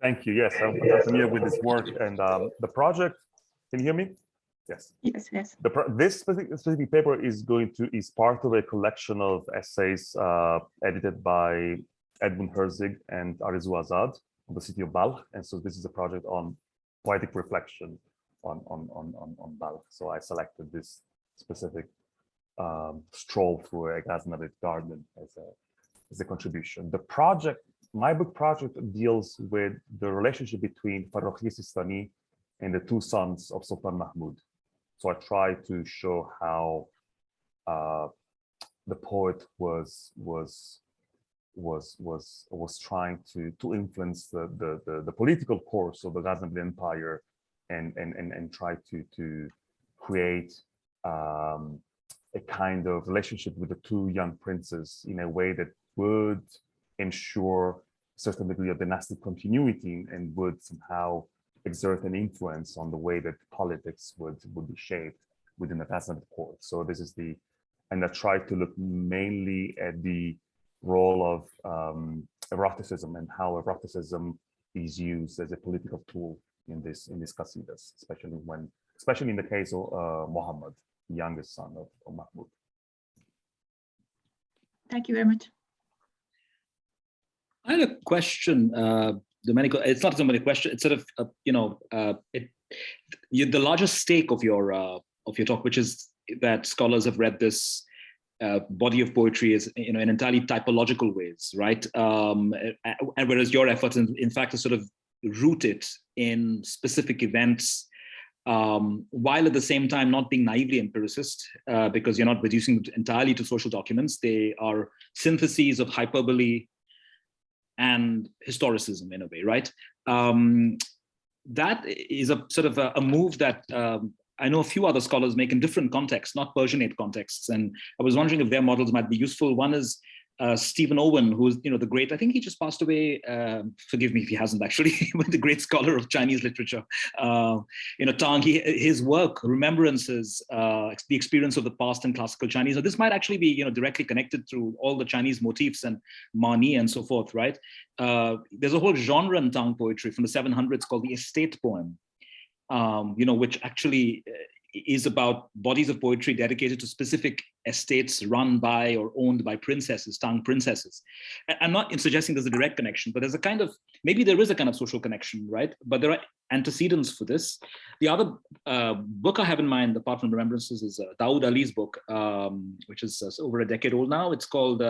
[SPEAKER 1] Thank you. Yes, I'm familiar with this work, and the project. Can you hear me? Yes.
[SPEAKER 3] Yes. Yes.
[SPEAKER 1] This specific paper is part of a collection of essays edited by Edmund Herzig and Arizu Azad of the city of Balkh, and so this is a project on poetic reflection on Balkh. So I selected this specific stroll through a Ghaznavid garden as a contribution. The project, my book project, deals with the relationship between Farrokhi Sistani and the two sons of Sultan Mahmud. So I try to show how the poet was trying to influence the political course of the Ghaznavid Empire and try to create a kind of relationship with the two young princes in a way that would ensure a certain degree of dynastic continuity and would somehow exert an influence on the way that politics would be shaped within the Ghaznavid court. So this is and I try to look mainly at the role of eroticism and how eroticism is used as a political tool in these qasidas, especially in the case of Muhammad, the youngest son of Mahmud.
[SPEAKER 3] Thank you very much.
[SPEAKER 2] I had a question, Domenico. It's not so many question. It's sort of the largest stake of your talk, which is that scholars have read this body of poetry as in entirely typological ways, right? And whereas your efforts, in fact, is sort of rooted in specific events, while at the same time not being naively empiricist, because you're not reducing it entirely to social documents. They are syntheses of hyperbole and historicism in a way, right? That is a sort of a move that I know a few other scholars make in different contexts, not Persianate contexts. And I was wondering if their models might be useful. One is Stephen Owen, who's the great, I think he just passed away, forgive me if he hasn't actually, but the great scholar of Chinese literature. Tang, his work, Remembrances, the experience of the past in classical Chinese. So this might actually be directly connected through all the Chinese motifs and Mani and so forth, right? There's a whole genre in Tang poetry from the 700s called the estate poem, which actually is about bodies of poetry dedicated to specific estates run by or owned by princesses, Tang princesses. I'm not suggesting there's a direct connection, but there's a kind of, maybe there is a kind of social connection, right? But there are antecedents for this. The other book I have in mind, apart from Remembrances, is Dawood Ali's book, which is over a decade old now. It's called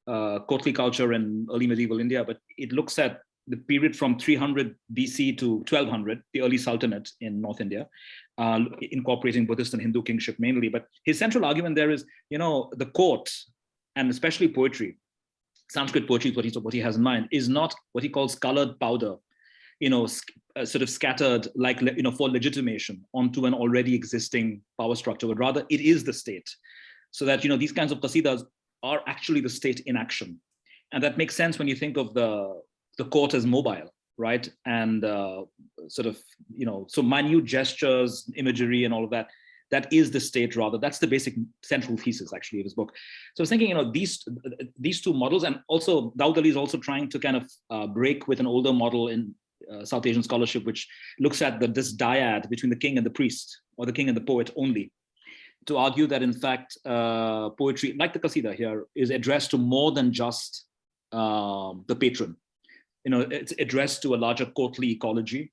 [SPEAKER 2] Kotli Culture in Early Medieval India, but it looks at the period from 300 BC to 1200, the early Sultanate in North India, incorporating Buddhist and Hindu kingship mainly. But his central argument there is, the court, and especially poetry, Sanskrit poetry, what he has in mind, is not what he calls colored powder, sort of scattered like, for legitimation onto an already existing power structure, but rather it is the state. So that, these kinds of qasidas are actually the state in action. And that makes sense when you think of the court as mobile, right? And sort of, so minute gestures, imagery and all of that, that is the state rather. That's the basic central thesis actually of his book. So I was thinking, these two models, and also Dawood Ali is also trying to kind of break with an older model in South Asian scholarship, which looks at this dyad between the king and the priest, or the king and the poet only, to argue that in fact, poetry, like the Casita here, is addressed to more than just the patron. It's addressed to a larger courtly ecology.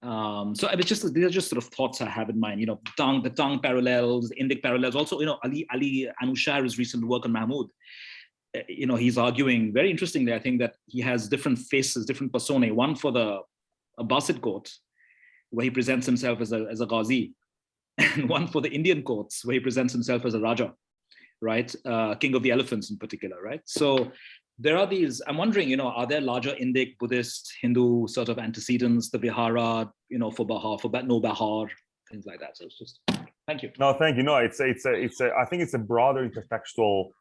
[SPEAKER 2] So these are just sort of thoughts I have in mind. The Tang parallels, the Indic parallels. Also, Ali Anushar's recent work on Mahmud. He's arguing very interestingly, I think, that he has different faces, different personae. One for the Abbasid court, where he presents himself as a Ghazi, and one for the Indian courts, where he presents himself as a Raja, right? King of the elephants in particular, right? So there are these, I'm wondering, are there larger Indic, Buddhist, Hindu sort of antecedents, the Vihara, for Bahar, for no Bahar, things like that. So it's just, thank you.
[SPEAKER 1] No, thank you. No, I think it's a broader intertextual,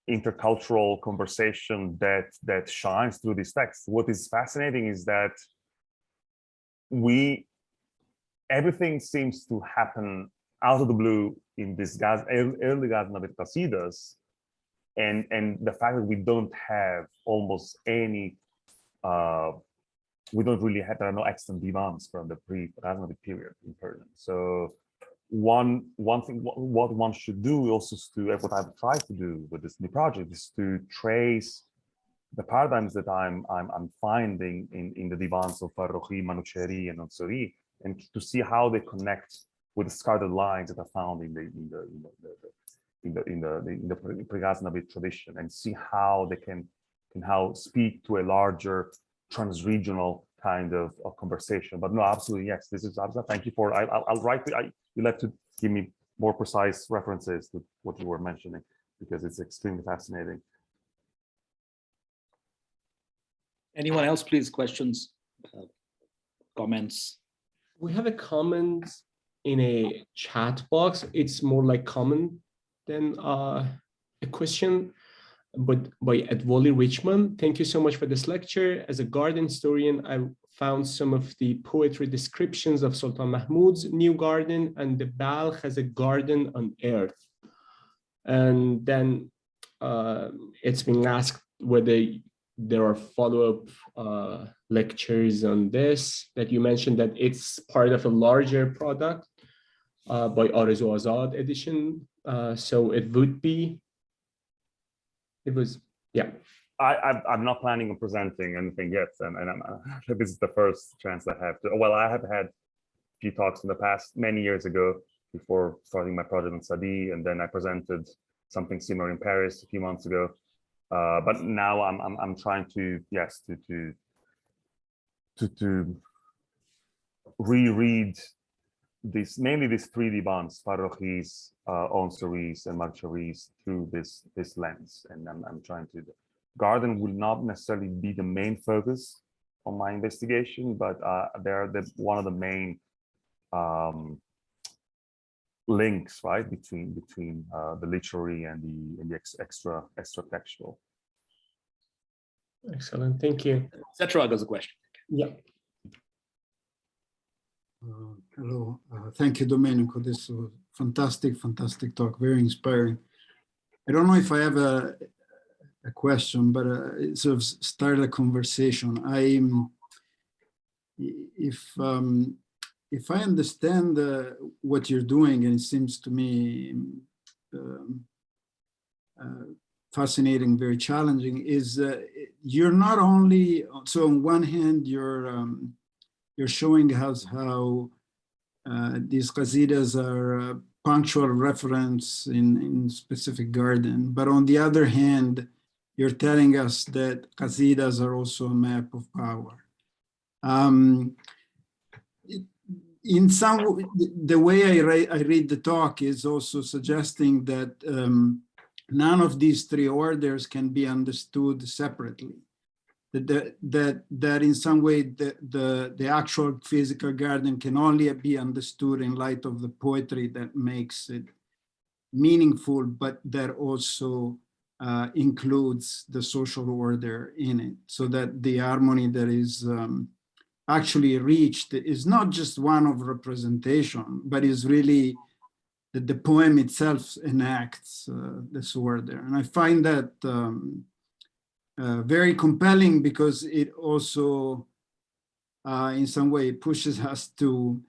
[SPEAKER 1] intercultural conversation that shines through this text. What is fascinating is that everything seems to happen out of the blue in this early Ghaznavid Qasidas, and the fact that we don't have almost any, we don't really have, there are no extant divans from the pre-Ghaznavid period in Persian. So one thing, what one should do also is to, what I've tried to do with this new project, is to trace the paradigms that I'm finding in the divans of Farrokhi, Manuchehri, and Ansari, and to see how they connect with the scarred lines that are found in the pre-Ghaznavid tradition, and see how they can speak to a larger trans-regional kind of conversation. But no, absolutely, yes, this is absolutely. Thank you for. I'll write. You'll have to give me more precise references to what you were mentioning, because it's extremely fascinating.
[SPEAKER 2] Anyone else, please? Questions, comments?
[SPEAKER 4] We have a comment in a chat box. It's more like comment than a question, but by Edwally Richmond. Thank you so much for this lecture. As a garden historian, I found some of the poetry descriptions of Sultan Mahmud's new garden, and the Balkh has a garden on earth. And then it's been asked whether there are follow-up lectures on this, that you mentioned that it's part of a larger product by Arzu Azad edition. So it would be, yeah.
[SPEAKER 1] I'm not planning on presenting anything yet, and this is the first chance I have to. Well, I have had a few talks in the past, many years ago, before starting my project in Sadi, and then I presented something similar in Paris a few months ago. But now I'm trying to reread this, mainly these 3D bonds, Farrokhis, Onsaris, and Marcharis, through this lens, and I'm trying to. Garden will not necessarily be the main focus on my investigation, but they're one of the main links, right, between the literary and the extratextual.
[SPEAKER 4] Excellent, thank you.
[SPEAKER 2] Cetra has a question.
[SPEAKER 4] Yeah.
[SPEAKER 5] Hello, thank you, Domenico. This was fantastic talk, very inspiring. I don't know if I have a question, but it sort of started a conversation. If I understand what you're doing, and it seems to me fascinating, very challenging, is you're not only, so on one hand you're showing how these qasidas are punctual reference in specific garden, but on the other hand you're telling us that qasidas are also a map of power. In some, the way I read the talk is also suggesting that none of these 3 orders can be understood separately. That in some way the actual physical garden can only be understood in light of the poetry that makes it meaningful, but that also includes the social order in it, so that the harmony that is actually reached is not just one of representation, but is really that the poem itself enacts this order. And I find that very compelling, because it also in some way pushes us to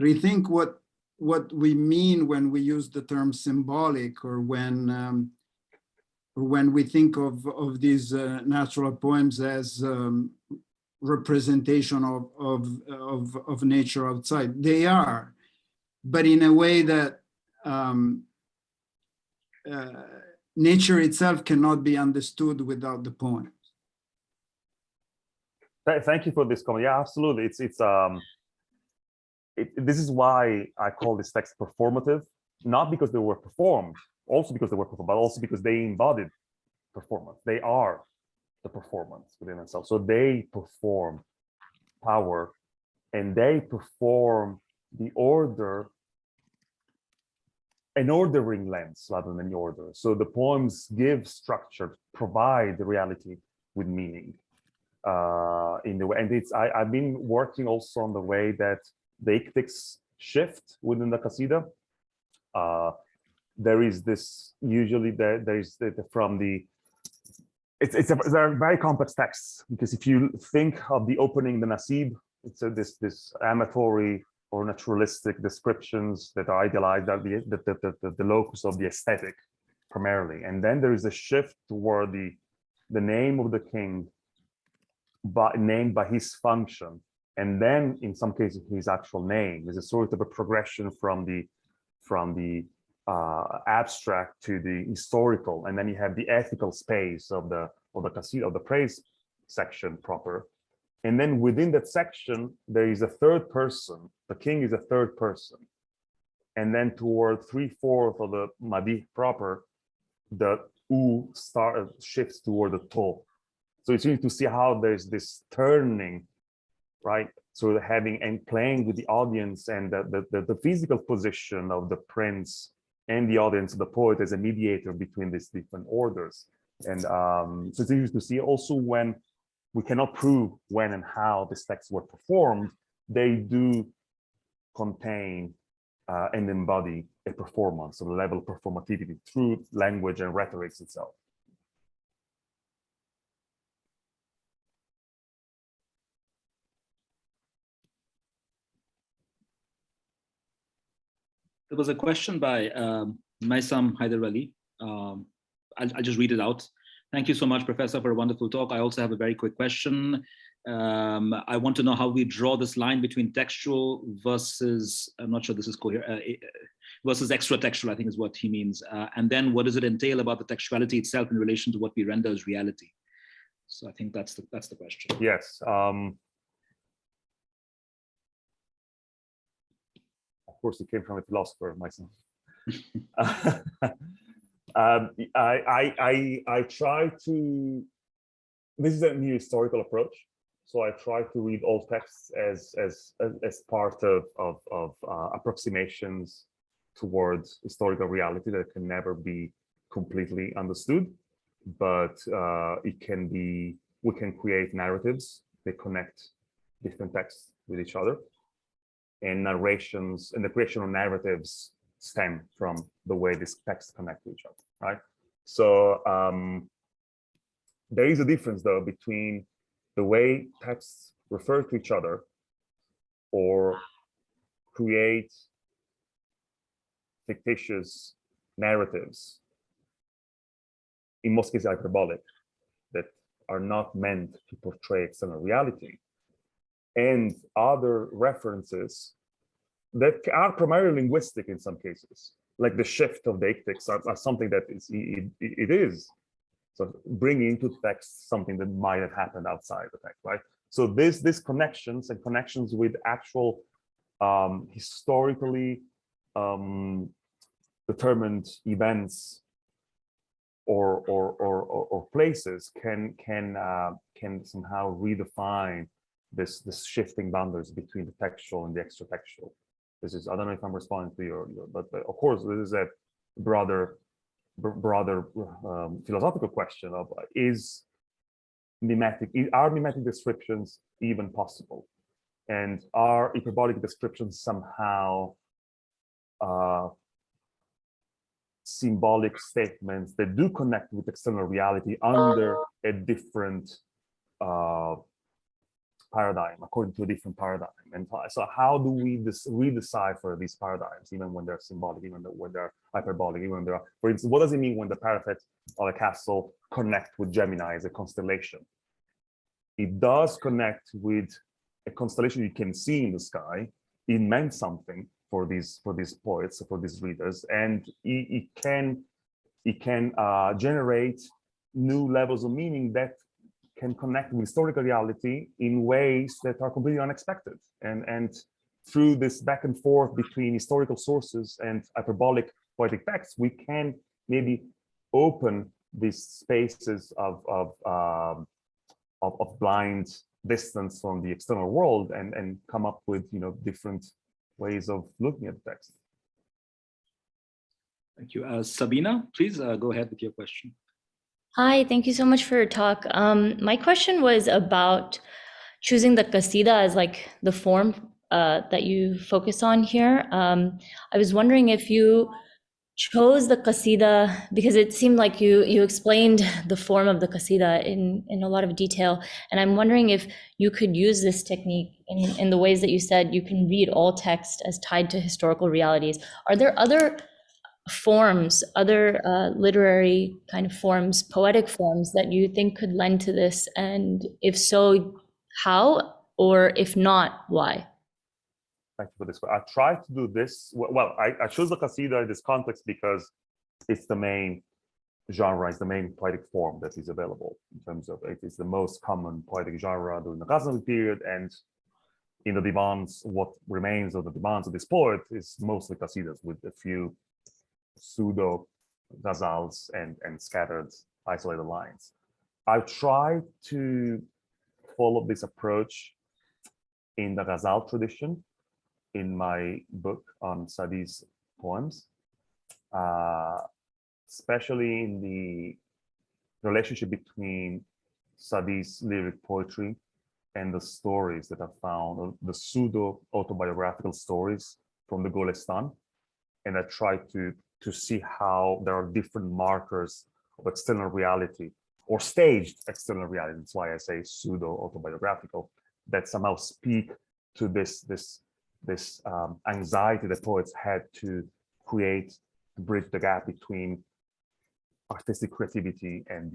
[SPEAKER 5] rethink what we mean when we use the term symbolic, or when we think of these natural poems as representation of nature outside. They are, but in a way that nature itself cannot be understood without the poems.
[SPEAKER 1] Thank you for this comment. Yeah, absolutely. this is why I call this text performative, not because they were performed, also because they were performed, but also because they embodied performance. They are the performance within themselves. So they perform power, and they perform the order, an ordering lens rather than the order. So the poems give structure, provide the reality with meaning in the way. And I've been working also on the way that the ictics shift within the Casita. There is this, usually there is from the, they're very complex texts, because if you think of the opening, the Nasib, it's this amatory or naturalistic descriptions that are idealized, that the locus of the aesthetic primarily. And then there is a shift toward the name of the king, but named by his function. And then in some cases, his actual name is a sort of a progression from the abstract to the historical. And then you have the ethical space of the Casita, of the praise section proper. And then within that section, there is a third person. The king is a third person. And then toward 3/4 of the Madih proper, the U shifts toward the To. So it's easy to see how there's this turning, right? So having and playing with the audience and the physical position of the prince and the audience, the poet, as a mediator between these different orders. And so it's easy to see also when we cannot prove when and how these texts were performed, they do contain and embody a performance, so the level of performativity through language and rhetorics itself.
[SPEAKER 2] There was a question by Maisam Haider Ali. I'll just read it out. Thank you so much, Professor, for a wonderful talk. I also have a very quick question. I want to know how we draw this line between textual versus, I'm not sure this is coherent, versus extratextual, I think is what he means. And then what does it entail about the textuality itself in relation to what we render as reality? So I think that's the question.
[SPEAKER 1] Yes. Of course, it came from a philosopher, myself. I try to, this is a new historical approach. So I try to read all texts as part of approximations towards historical reality that can never be completely understood, but it can be, we can create narratives that connect different texts with each other, and narrations, and the creation of narratives stem from the way these texts connect to each other, right? So there is a difference, though, between the way texts refer to each other or create fictitious narratives, in most cases hyperbolic, that are not meant to portray external reality, and other references that are primarily linguistic in some cases, like the shift of the ictics are something that it is. So bringing into text something that might have happened outside the text, right? So these connections and connections with actual historically determined events or places can somehow redefine this shifting boundaries between the textual and the extratextual. This is, I don't know if I'm responding to your but of course this is a broader philosophical question of are mimetic descriptions even possible, and are hyperbolic descriptions somehow symbolic statements that do connect with external reality under a different paradigm, according to a different paradigm. And so how do we redecipher these paradigms, even when they're symbolic, even when they're hyperbolic, even when they're, for instance, what does it mean when the parapet of a castle connect with Gemini as a constellation? It does connect with a constellation you can see in the sky. It meant something for these poets, for these readers, and it can generate new levels of meaning that can connect with historical reality in ways that are completely unexpected. And through this back and forth between historical sources and hyperbolic poetic texts, we can maybe open these spaces of blind distance from the external world and come up with, you know, different ways of looking at the text.
[SPEAKER 2] Thank you. Sabina, please go ahead with your question.
[SPEAKER 6] Hi, thank you so much for your talk. My question was about choosing the Casita as like the form that you focus on here. I was wondering if you chose the Casita because it seemed like you explained the form of the Casita in a lot of detail. And I'm wondering if you could use this technique in the ways that you said you can read all text as tied to historical realities. Are there other forms, other literary kind of forms, poetic forms that you think could lend to this? And if so, how? Or if not, why?
[SPEAKER 1] Thank you for this. I tried to do this. Well, I chose the Casita in this context because it's the main genre, it's the main poetic form that is available in terms of it is the most common poetic genre during the Ghaznavi period. And in the divans, what remains of the divans of this poet is mostly Casitas with a few pseudo ghazals and scattered isolated lines. I've tried to follow this approach in the ghazal tradition in my book on Sadi's poems, especially in the relationship between Sadi's lyric poetry and the stories that are found, or the pseudo-autobiographical stories from the Golestan. And I try to see how there are different markers of external reality or staged external reality. That's why I say pseudo-autobiographical, that somehow speak to this anxiety that poets had to create, to bridge the gap between artistic creativity and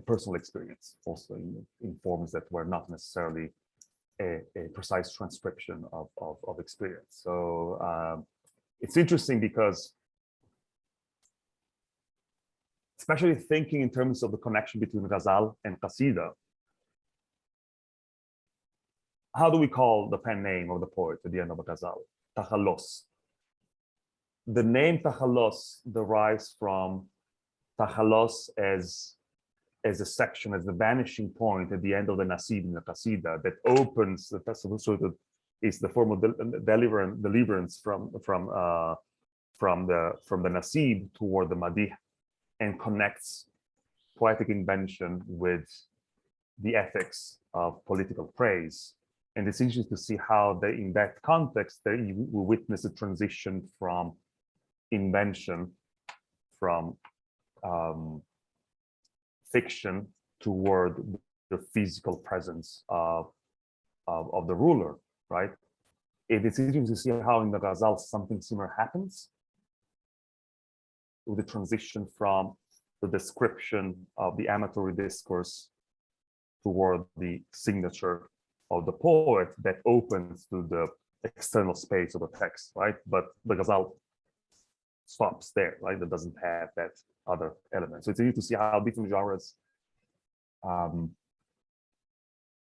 [SPEAKER 1] personal experience, also in forms that were not necessarily a precise transcription of experience. So it's interesting because, especially thinking in terms of the connection between Ghazal and Qasida, how do we call the pen name of the poet at the end of a Ghazal? Takhallos. The name Takhallos derives from Takhallos as a section, as the vanishing point at the end of the Nasib in the Qasida that opens the festival, so that is the form of deliverance from the Nasib toward the Madih, and connects poetic invention with the ethics of political praise. And it's interesting to see how in that context, we witness a transition from invention, from fiction toward the physical presence of the ruler, right? It is interesting to see how in the Ghazal something similar happens with the transition from the description of the amatory discourse toward the signature of the poet that opens to the external space of the text, right? But the Ghazal stops there, right? That doesn't have that other element. So it's easy to see how different genres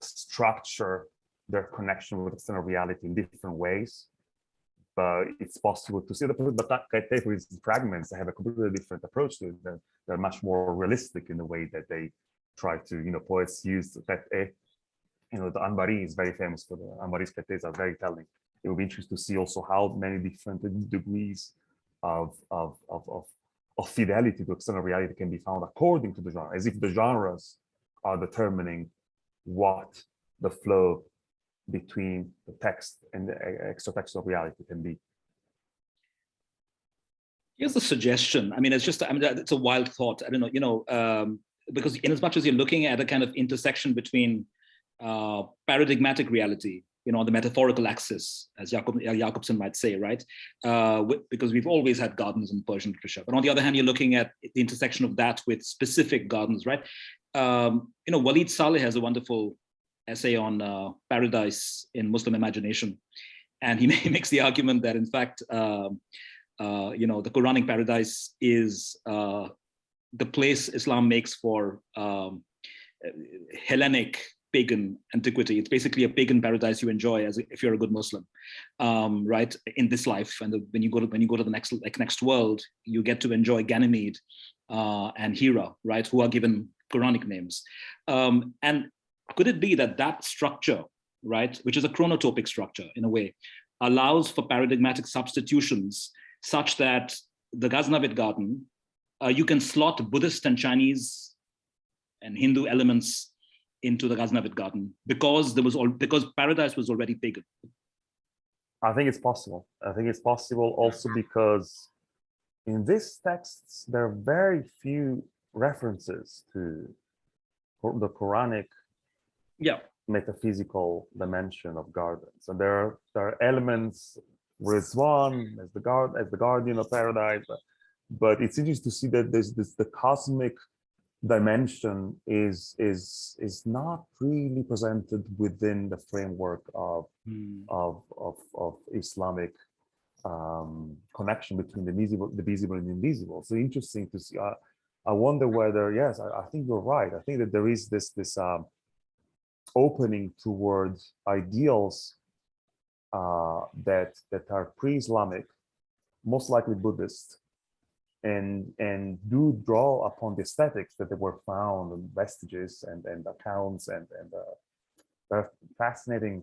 [SPEAKER 1] structure their connection with external reality in different ways. But it's possible to see the for instance, fragments that have a completely different approach to it. They're much more realistic in the way that they try to, poets use that. The Anbari is very famous for the Anbari's Qat'es are very telling. It will be interesting to see also how many different degrees of fidelity to external reality can be found according to the genre, as if the genres are determining what the flow between the text and the extratextual reality can be.
[SPEAKER 2] Here's a suggestion. It's a wild thought. I don't know, because in as much as you're looking at a kind of intersection between paradigmatic reality, on the metaphorical axis, as Jacobson might say, right? Because we've always had gardens in Persian literature. But on the other hand, you're looking at the intersection of that with specific gardens, right? Walid Saleh has a wonderful essay on paradise in Muslim imagination. And he makes the argument that, in fact, the Quranic paradise is the place Islam makes for Hellenic pagan antiquity. It's basically a pagan paradise you enjoy as if you're a good Muslim, right? In this life, and when you go to the next world, you get to enjoy Ganymede and Hera, right? Who are given Quranic names. And could it be that that structure, right, which is a chronotopic structure in a way, allows for paradigmatic substitutions such that the Ghaznavid garden, you can slot Buddhist and Chinese and Hindu elements into the Ghaznavid garden because paradise was already pagan?
[SPEAKER 1] I think it's possible. I think it's possible also because in these texts, there are very few references to the Quranic metaphysical dimension of gardens. And there are elements where it's one as the guardian of paradise, but it's interesting to see that the cosmic dimension is not really presented within the framework of Islamic connection between the visible and invisible. So interesting to see. I wonder whether, yes, I think you're right. I think that there is this opening towards ideals that are pre-Islamic, most likely Buddhist, and do draw upon the aesthetics that they were found in vestiges and accounts and they're fascinating.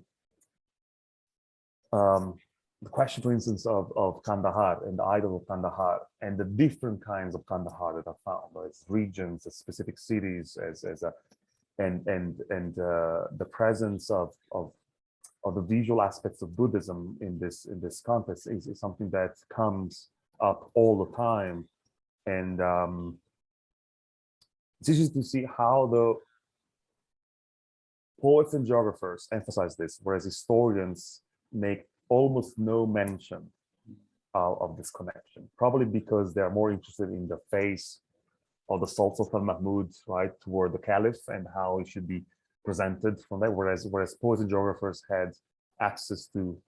[SPEAKER 1] The question, for instance, of Kandahar and the idol of Kandahar and the different kinds of Kandahar that are found, as regions, as specific cities, and the presence of the visual aspects of Buddhism in this context is something that comes up all the time, and it's interesting to see how the poets and geographers emphasize this, whereas historians make almost no mention of this connection, probably because they're more interested in the face of the Sultan Mahmud, right, toward the Caliph and how it should be presented from there, whereas poets and geographers had access to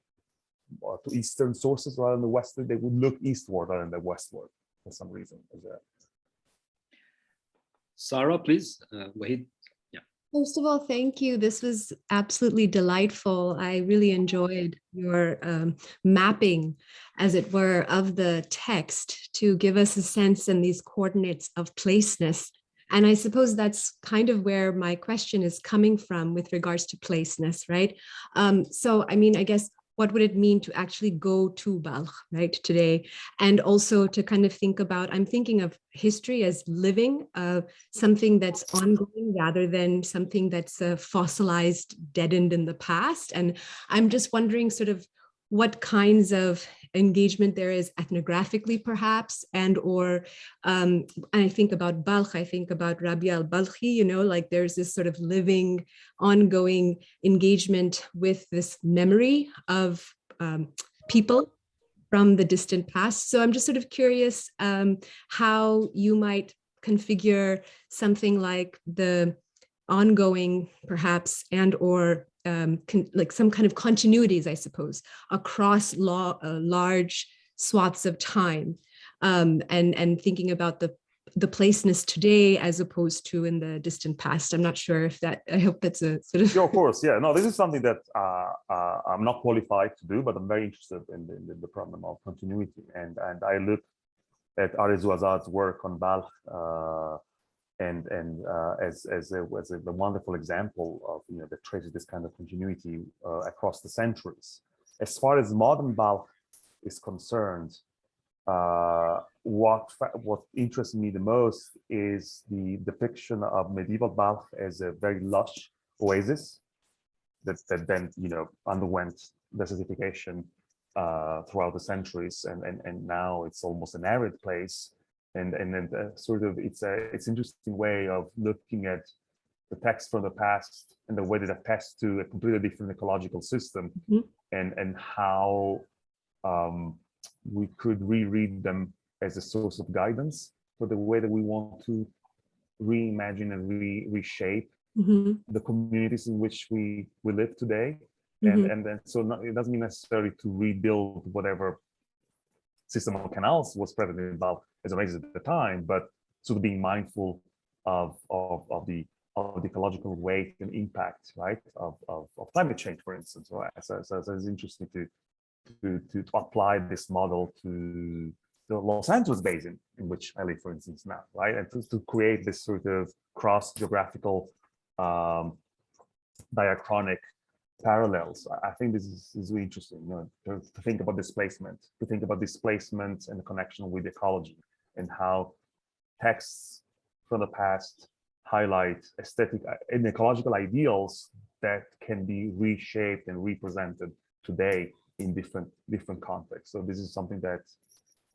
[SPEAKER 1] Eastern sources rather than the Western. They would look eastward rather than westward for some reason.
[SPEAKER 2] Sarah, please. Wahid.
[SPEAKER 7] First of all, thank you. This was absolutely delightful. I really enjoyed your mapping, as it were, of the text to give us a sense in these coordinates of placeness. And I suppose that's kind of where my question is coming from with regards to placeness, right? So, I mean, I guess, what would it mean to actually go to Balkh, right, today? And also to kind of think about, I'm thinking of history as living, something that's ongoing rather than something that's fossilized, deadened in the past. And I'm just wondering sort of what kinds of engagement there is ethnographically, perhaps, and or I think about Balkh, I think about Rabia al-Balkhi, you know, like there's this sort of living, ongoing engagement with this memory of people from the distant past. So I'm just sort of curious how you might configure something like the ongoing, perhaps, and or like some kind of continuities, I suppose, across large swaths of time, and thinking about the placeness today as opposed to in the distant past. I'm not sure if that, I hope that's a sort of...
[SPEAKER 1] Yeah, of course, yeah. No, this is something that I'm not qualified to do, but I'm very interested in the problem of continuity. And I look at Arezou Azad's work on Balkh and as a wonderful example of, you know, that traces this kind of continuity across the centuries. As far as modern Balkh is concerned, what interests me the most is the depiction of medieval Balkh as a very lush oasis that then, you know, underwent desertification throughout the centuries, and now it's almost an arid place. And then sort of it's interesting way of looking at the text from the past and the way that attests to a completely different ecological system, and how we could reread them as a source of guidance for the way that we want to reimagine and reshape the communities in which we live today. And then so it doesn't mean necessarily to rebuild whatever system of canals was present in Balkh as a race at the time, but sort of being mindful of the of the ecological weight and impact, right, of climate change, for instance. Right? So it's interesting to apply this model to the Los Angeles basin in which I live, for instance, now, right, and to create this sort of cross-geographical diachronic parallels. I think this is really interesting, you know, to think about displacement, and the connection with ecology, and how texts from the past highlight aesthetic and ecological ideals that can be reshaped and represented today in different contexts. So this is something that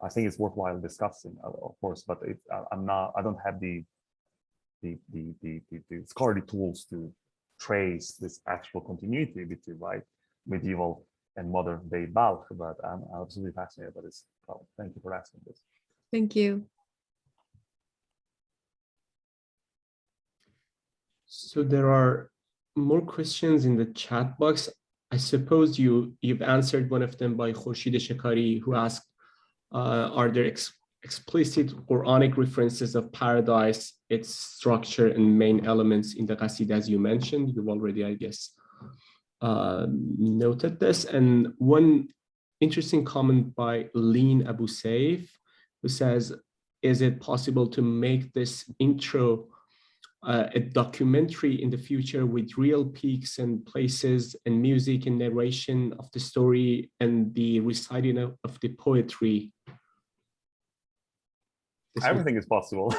[SPEAKER 1] I think is worthwhile discussing, of course, but I don't have the scholarly tools to trace this actual continuity between, right, medieval and modern day Balkh, but I'm absolutely fascinated by this problem. Thank you for asking this.
[SPEAKER 7] Thank you.
[SPEAKER 4] So there are more questions in the chat box. I suppose you've answered one of them by Khurshid Shekari, who asked, are there explicit Quranic references of paradise, its structure and main elements in the Qasida, as you mentioned? You've already, I guess, noted this. And one interesting comment by Lean Abu Saif, who says, is it possible to make this intro a documentary in the future with real peaks and places and music and narration of the story and the reciting of the poetry?
[SPEAKER 1] Everything is possible.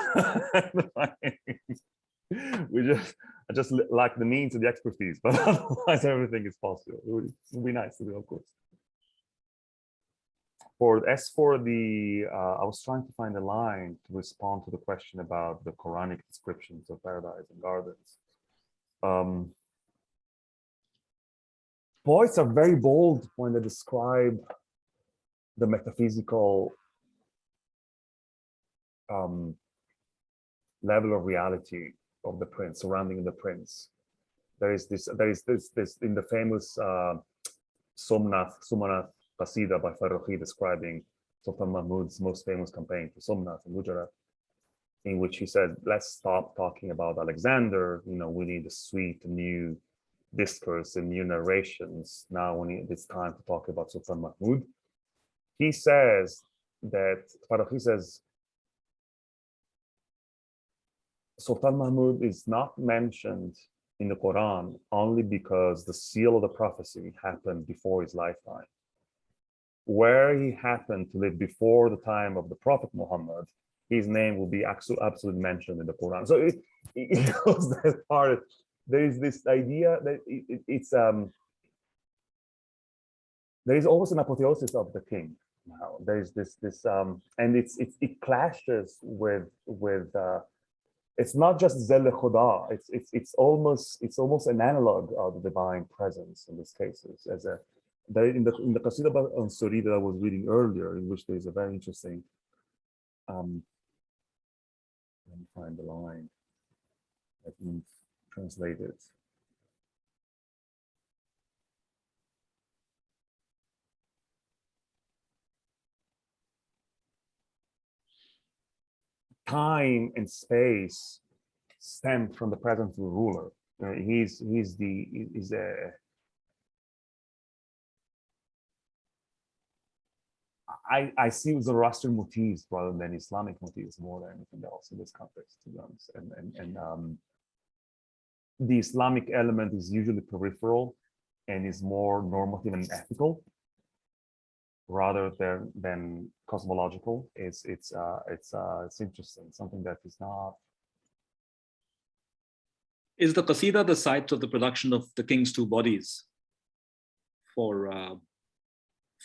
[SPEAKER 1] I just lack the means and the expertise, but otherwise everything is possible. It would be nice to do, of course. As for the, I was trying to find a line to respond to the question about the Quranic descriptions of paradise and gardens. Poets are very bold when they describe the metaphysical level of reality of the prince, surrounding the prince. There is this in the famous Somnath Casita by Farruhi, describing Sultan Mahmud's most famous campaign to Somnath in Gujarat, in which he said, let's stop talking about Alexander, you know, we need a sweet new discourse and new narrations. Now it's time to talk about Sultan Mahmud. He says that, Farruhi says, Sultan Mahmud is not mentioned in the Quran only because the seal of the prophecy happened before his lifetime. Where he happened to live before the time of the Prophet Muhammad, his name will be absolutely mentioned in the Quran. So it goes that far. There is this idea that there is always an apotheosis of the king. Now there is this and it clashes with it's not just Zel Khuda. It's almost an analog of the divine presence in these cases. As a in the Casita on Suri that I was reading earlier, in which there is a very interesting. Let me find the line. Let me translate it. Time and space stem from the presence of the ruler. I see Zoroastrian motifs rather than Islamic motifs more than anything else in this context, to be honest. And the Islamic element is usually peripheral and is more normative and ethical rather than cosmological. It's interesting, something that is not.
[SPEAKER 2] Is the Qasida the site of the production of the king's two bodies for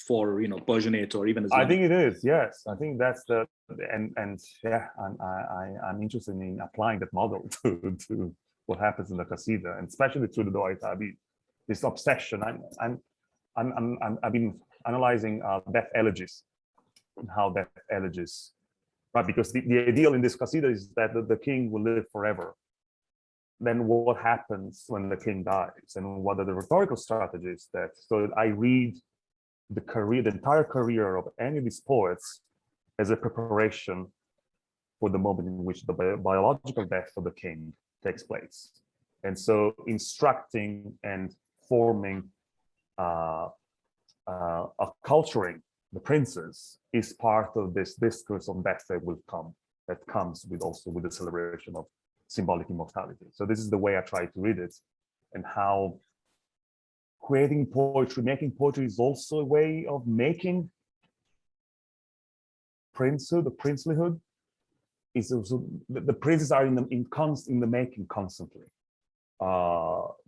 [SPEAKER 2] Persianate or even Islamic?
[SPEAKER 1] I think it is. Yes, I think that's the and yeah, I'm interested in applying that model to what happens in the Casita, and especially through the Dua Tabi. This obsession. I've been analyzing death elegies and how death elegies, right? Because the ideal in this Casita is that the king will live forever. Then what happens when the king dies, and what are the rhetorical strategies that? So I read the entire career of any of these poets as a preparation for the moment in which the biological death of the king takes place. And so instructing and forming, acculturating the princes is part of this discourse of death that comes with also with the celebration of symbolic immortality. So this is the way I try to read it, and how creating poetry, making poetry is also a way of making princehood, the princelyhood, is also, the princes are in the making constantly.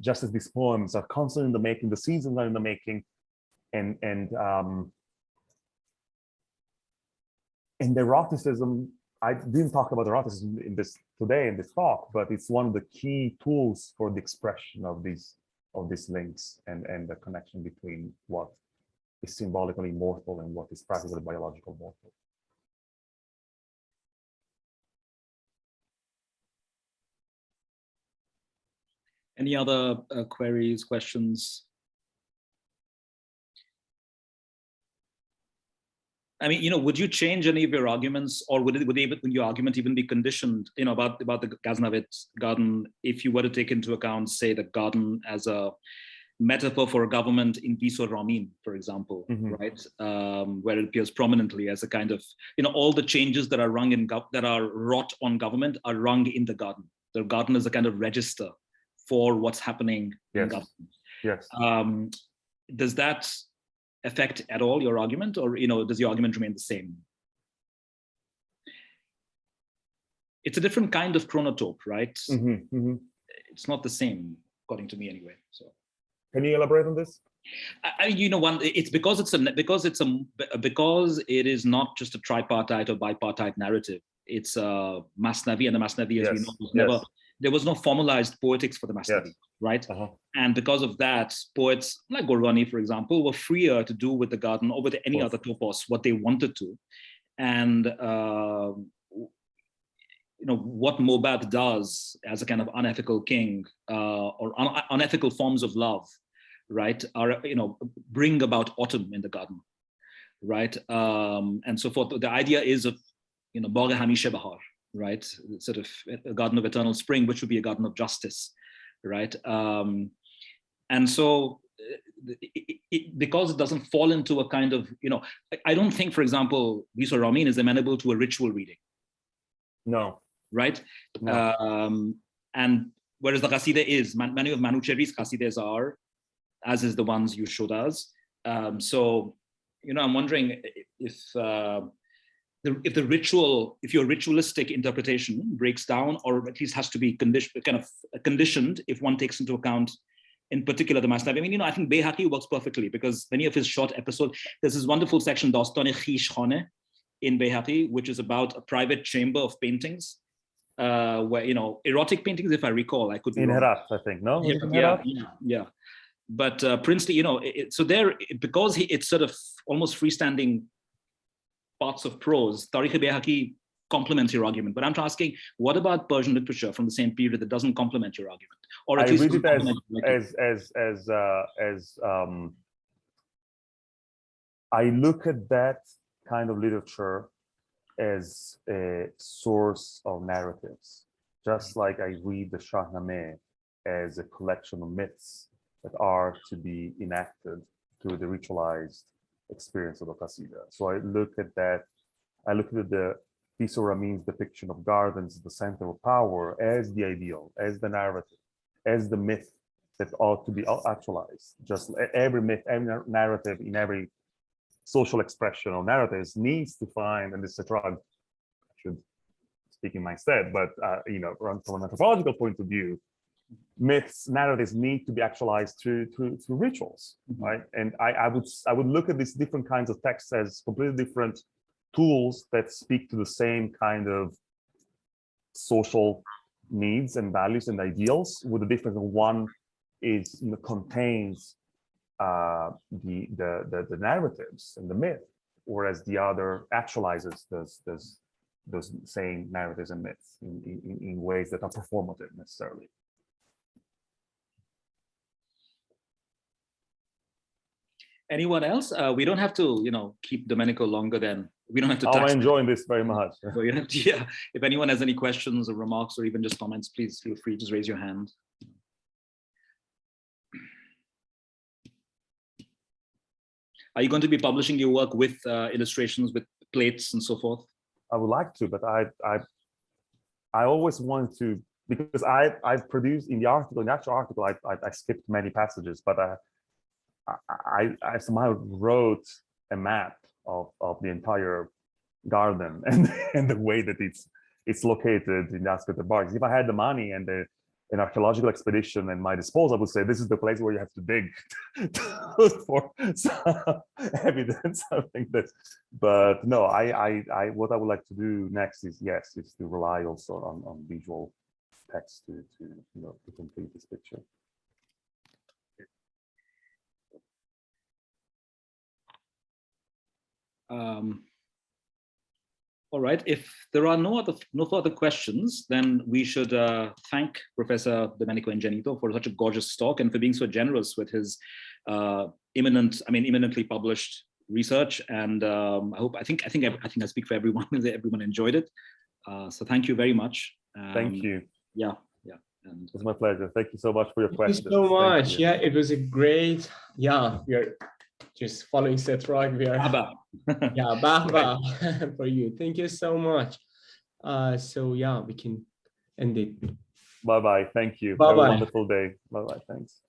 [SPEAKER 1] Just as these poems are constantly in the making, the seasons are in the making, and the eroticism, I didn't talk about eroticism in this talk, but it's one of the key tools for the expression of these links and the connection between what is symbolically mortal and what is practically biological mortal.
[SPEAKER 2] Any other queries, questions? I mean, would you change any of your arguments, or would your argument even be conditioned, about the Ghaznavid garden, if you were to take into account, say, the garden as a metaphor for a government in Bisor Ramin, for example, right, where it appears prominently as a kind of, all the changes that are wrought on government are rung in the garden. The garden is a kind of register for what's happening in government.
[SPEAKER 1] Yes.
[SPEAKER 2] Does that affect at all your argument, or does your argument remain the same? It's a different kind of chronotope, right? It's not the same, according to me, anyway. So,
[SPEAKER 1] can you elaborate on this?
[SPEAKER 2] It's because it is not just a tripartite or bipartite narrative. It's a Masnavi, and the Masnavi, as we know, there was no formalized poetics for the Masnavi, right? And because of that, poets like Gorgani, for example, were freer to do with the garden or with any other topos what they wanted to. And what Mobad does as a kind of unethical king, or unethical forms of love, right, are bring about autumn in the garden, right, and so forth. The idea is of Bogha Hamishe Bahar, right, sort of a garden of eternal spring, which would be a garden of justice, right, and so because it doesn't fall into a kind of, I don't think, for example, Bisor Ramin is amenable to a ritual reading.
[SPEAKER 1] No.
[SPEAKER 2] Right? No. And whereas the Casita is, many of Manucheri's Casitas are, as is the ones you showed us. So, I'm wondering if the ritual, if your ritualistic interpretation breaks down, or at least has to be conditioned if one takes into account, in particular, the Masnavi. I mean, I think Behaki works perfectly, because many of his short episodes, there's this wonderful section, Dostane Khish Khane, in Behaki, which is about a private chamber of paintings, where, erotic paintings, if I recall, I could be
[SPEAKER 1] in
[SPEAKER 2] wrong.
[SPEAKER 1] Herat, I think, no?
[SPEAKER 2] Yeah. But Princely, so there, because it's sort of almost freestanding parts of prose, Tariq Behaki complements your argument. But I'm asking, what about Persian literature from the same period that doesn't complement your argument, or at least
[SPEAKER 1] read it as I look at that kind of literature as a source of narratives, just like I read the Shahnameh as a collection of myths that are to be enacted through the ritualized experience of the Casita. So I look at that, I look at the Bisor Ramin's depiction of gardens, the center of power, as the ideal, as the narrative, as the myth that ought to be actualized. Just every myth, every narrative in every social expression of narratives needs to find, and this is a drug, I should speak in my stead, but from an anthropological point of view, myths, narratives need to be actualized through rituals, right? And I would look at these different kinds of texts as completely different tools that speak to the same kind of social needs and values and ideals, with the difference of one is contains the narratives and the myth, whereas the other actualizes those same narratives and myths in ways that are performative necessarily.
[SPEAKER 2] Anyone else? We don't have to, keep Domenico longer than, we don't have to
[SPEAKER 1] I'm
[SPEAKER 2] touch.
[SPEAKER 1] enjoying this very much.
[SPEAKER 2] So you have to, yeah. If anyone has any questions or remarks or even just comments, please feel free, just raise your hand. Are you going to be publishing your work with illustrations, with plates and so forth?
[SPEAKER 1] I would like to, but I always want to, because I've produced in the article, in the actual article, I skipped many passages, but I somehow wrote a map of the entire garden and the way that it's located in the Ascot Barks. If I had the money and an archaeological expedition at my disposal, I would say this is the place where you have to dig to look for some evidence. I think that, but no, what I would like to do next is to rely also on visual text to complete this picture.
[SPEAKER 2] All right, if there are no further questions, then we should thank Professor Domenico Ingenito for such a gorgeous talk and for being so generous with his eminently published research. And I think I speak for everyone. Everyone enjoyed it. So thank you very much.
[SPEAKER 1] Thank you.
[SPEAKER 2] Yeah. And
[SPEAKER 1] it's my pleasure. Thank you so much for your questions.
[SPEAKER 4] Thank you so much. Yeah, it was a great. Yeah, we are just following Seth Rock. We are. Yeah, Baba for you. Thank you so much. So yeah, we can end it.
[SPEAKER 1] Bye-bye. Thank you.
[SPEAKER 4] Bye-bye.
[SPEAKER 1] Have a wonderful day. Bye-bye. Thanks.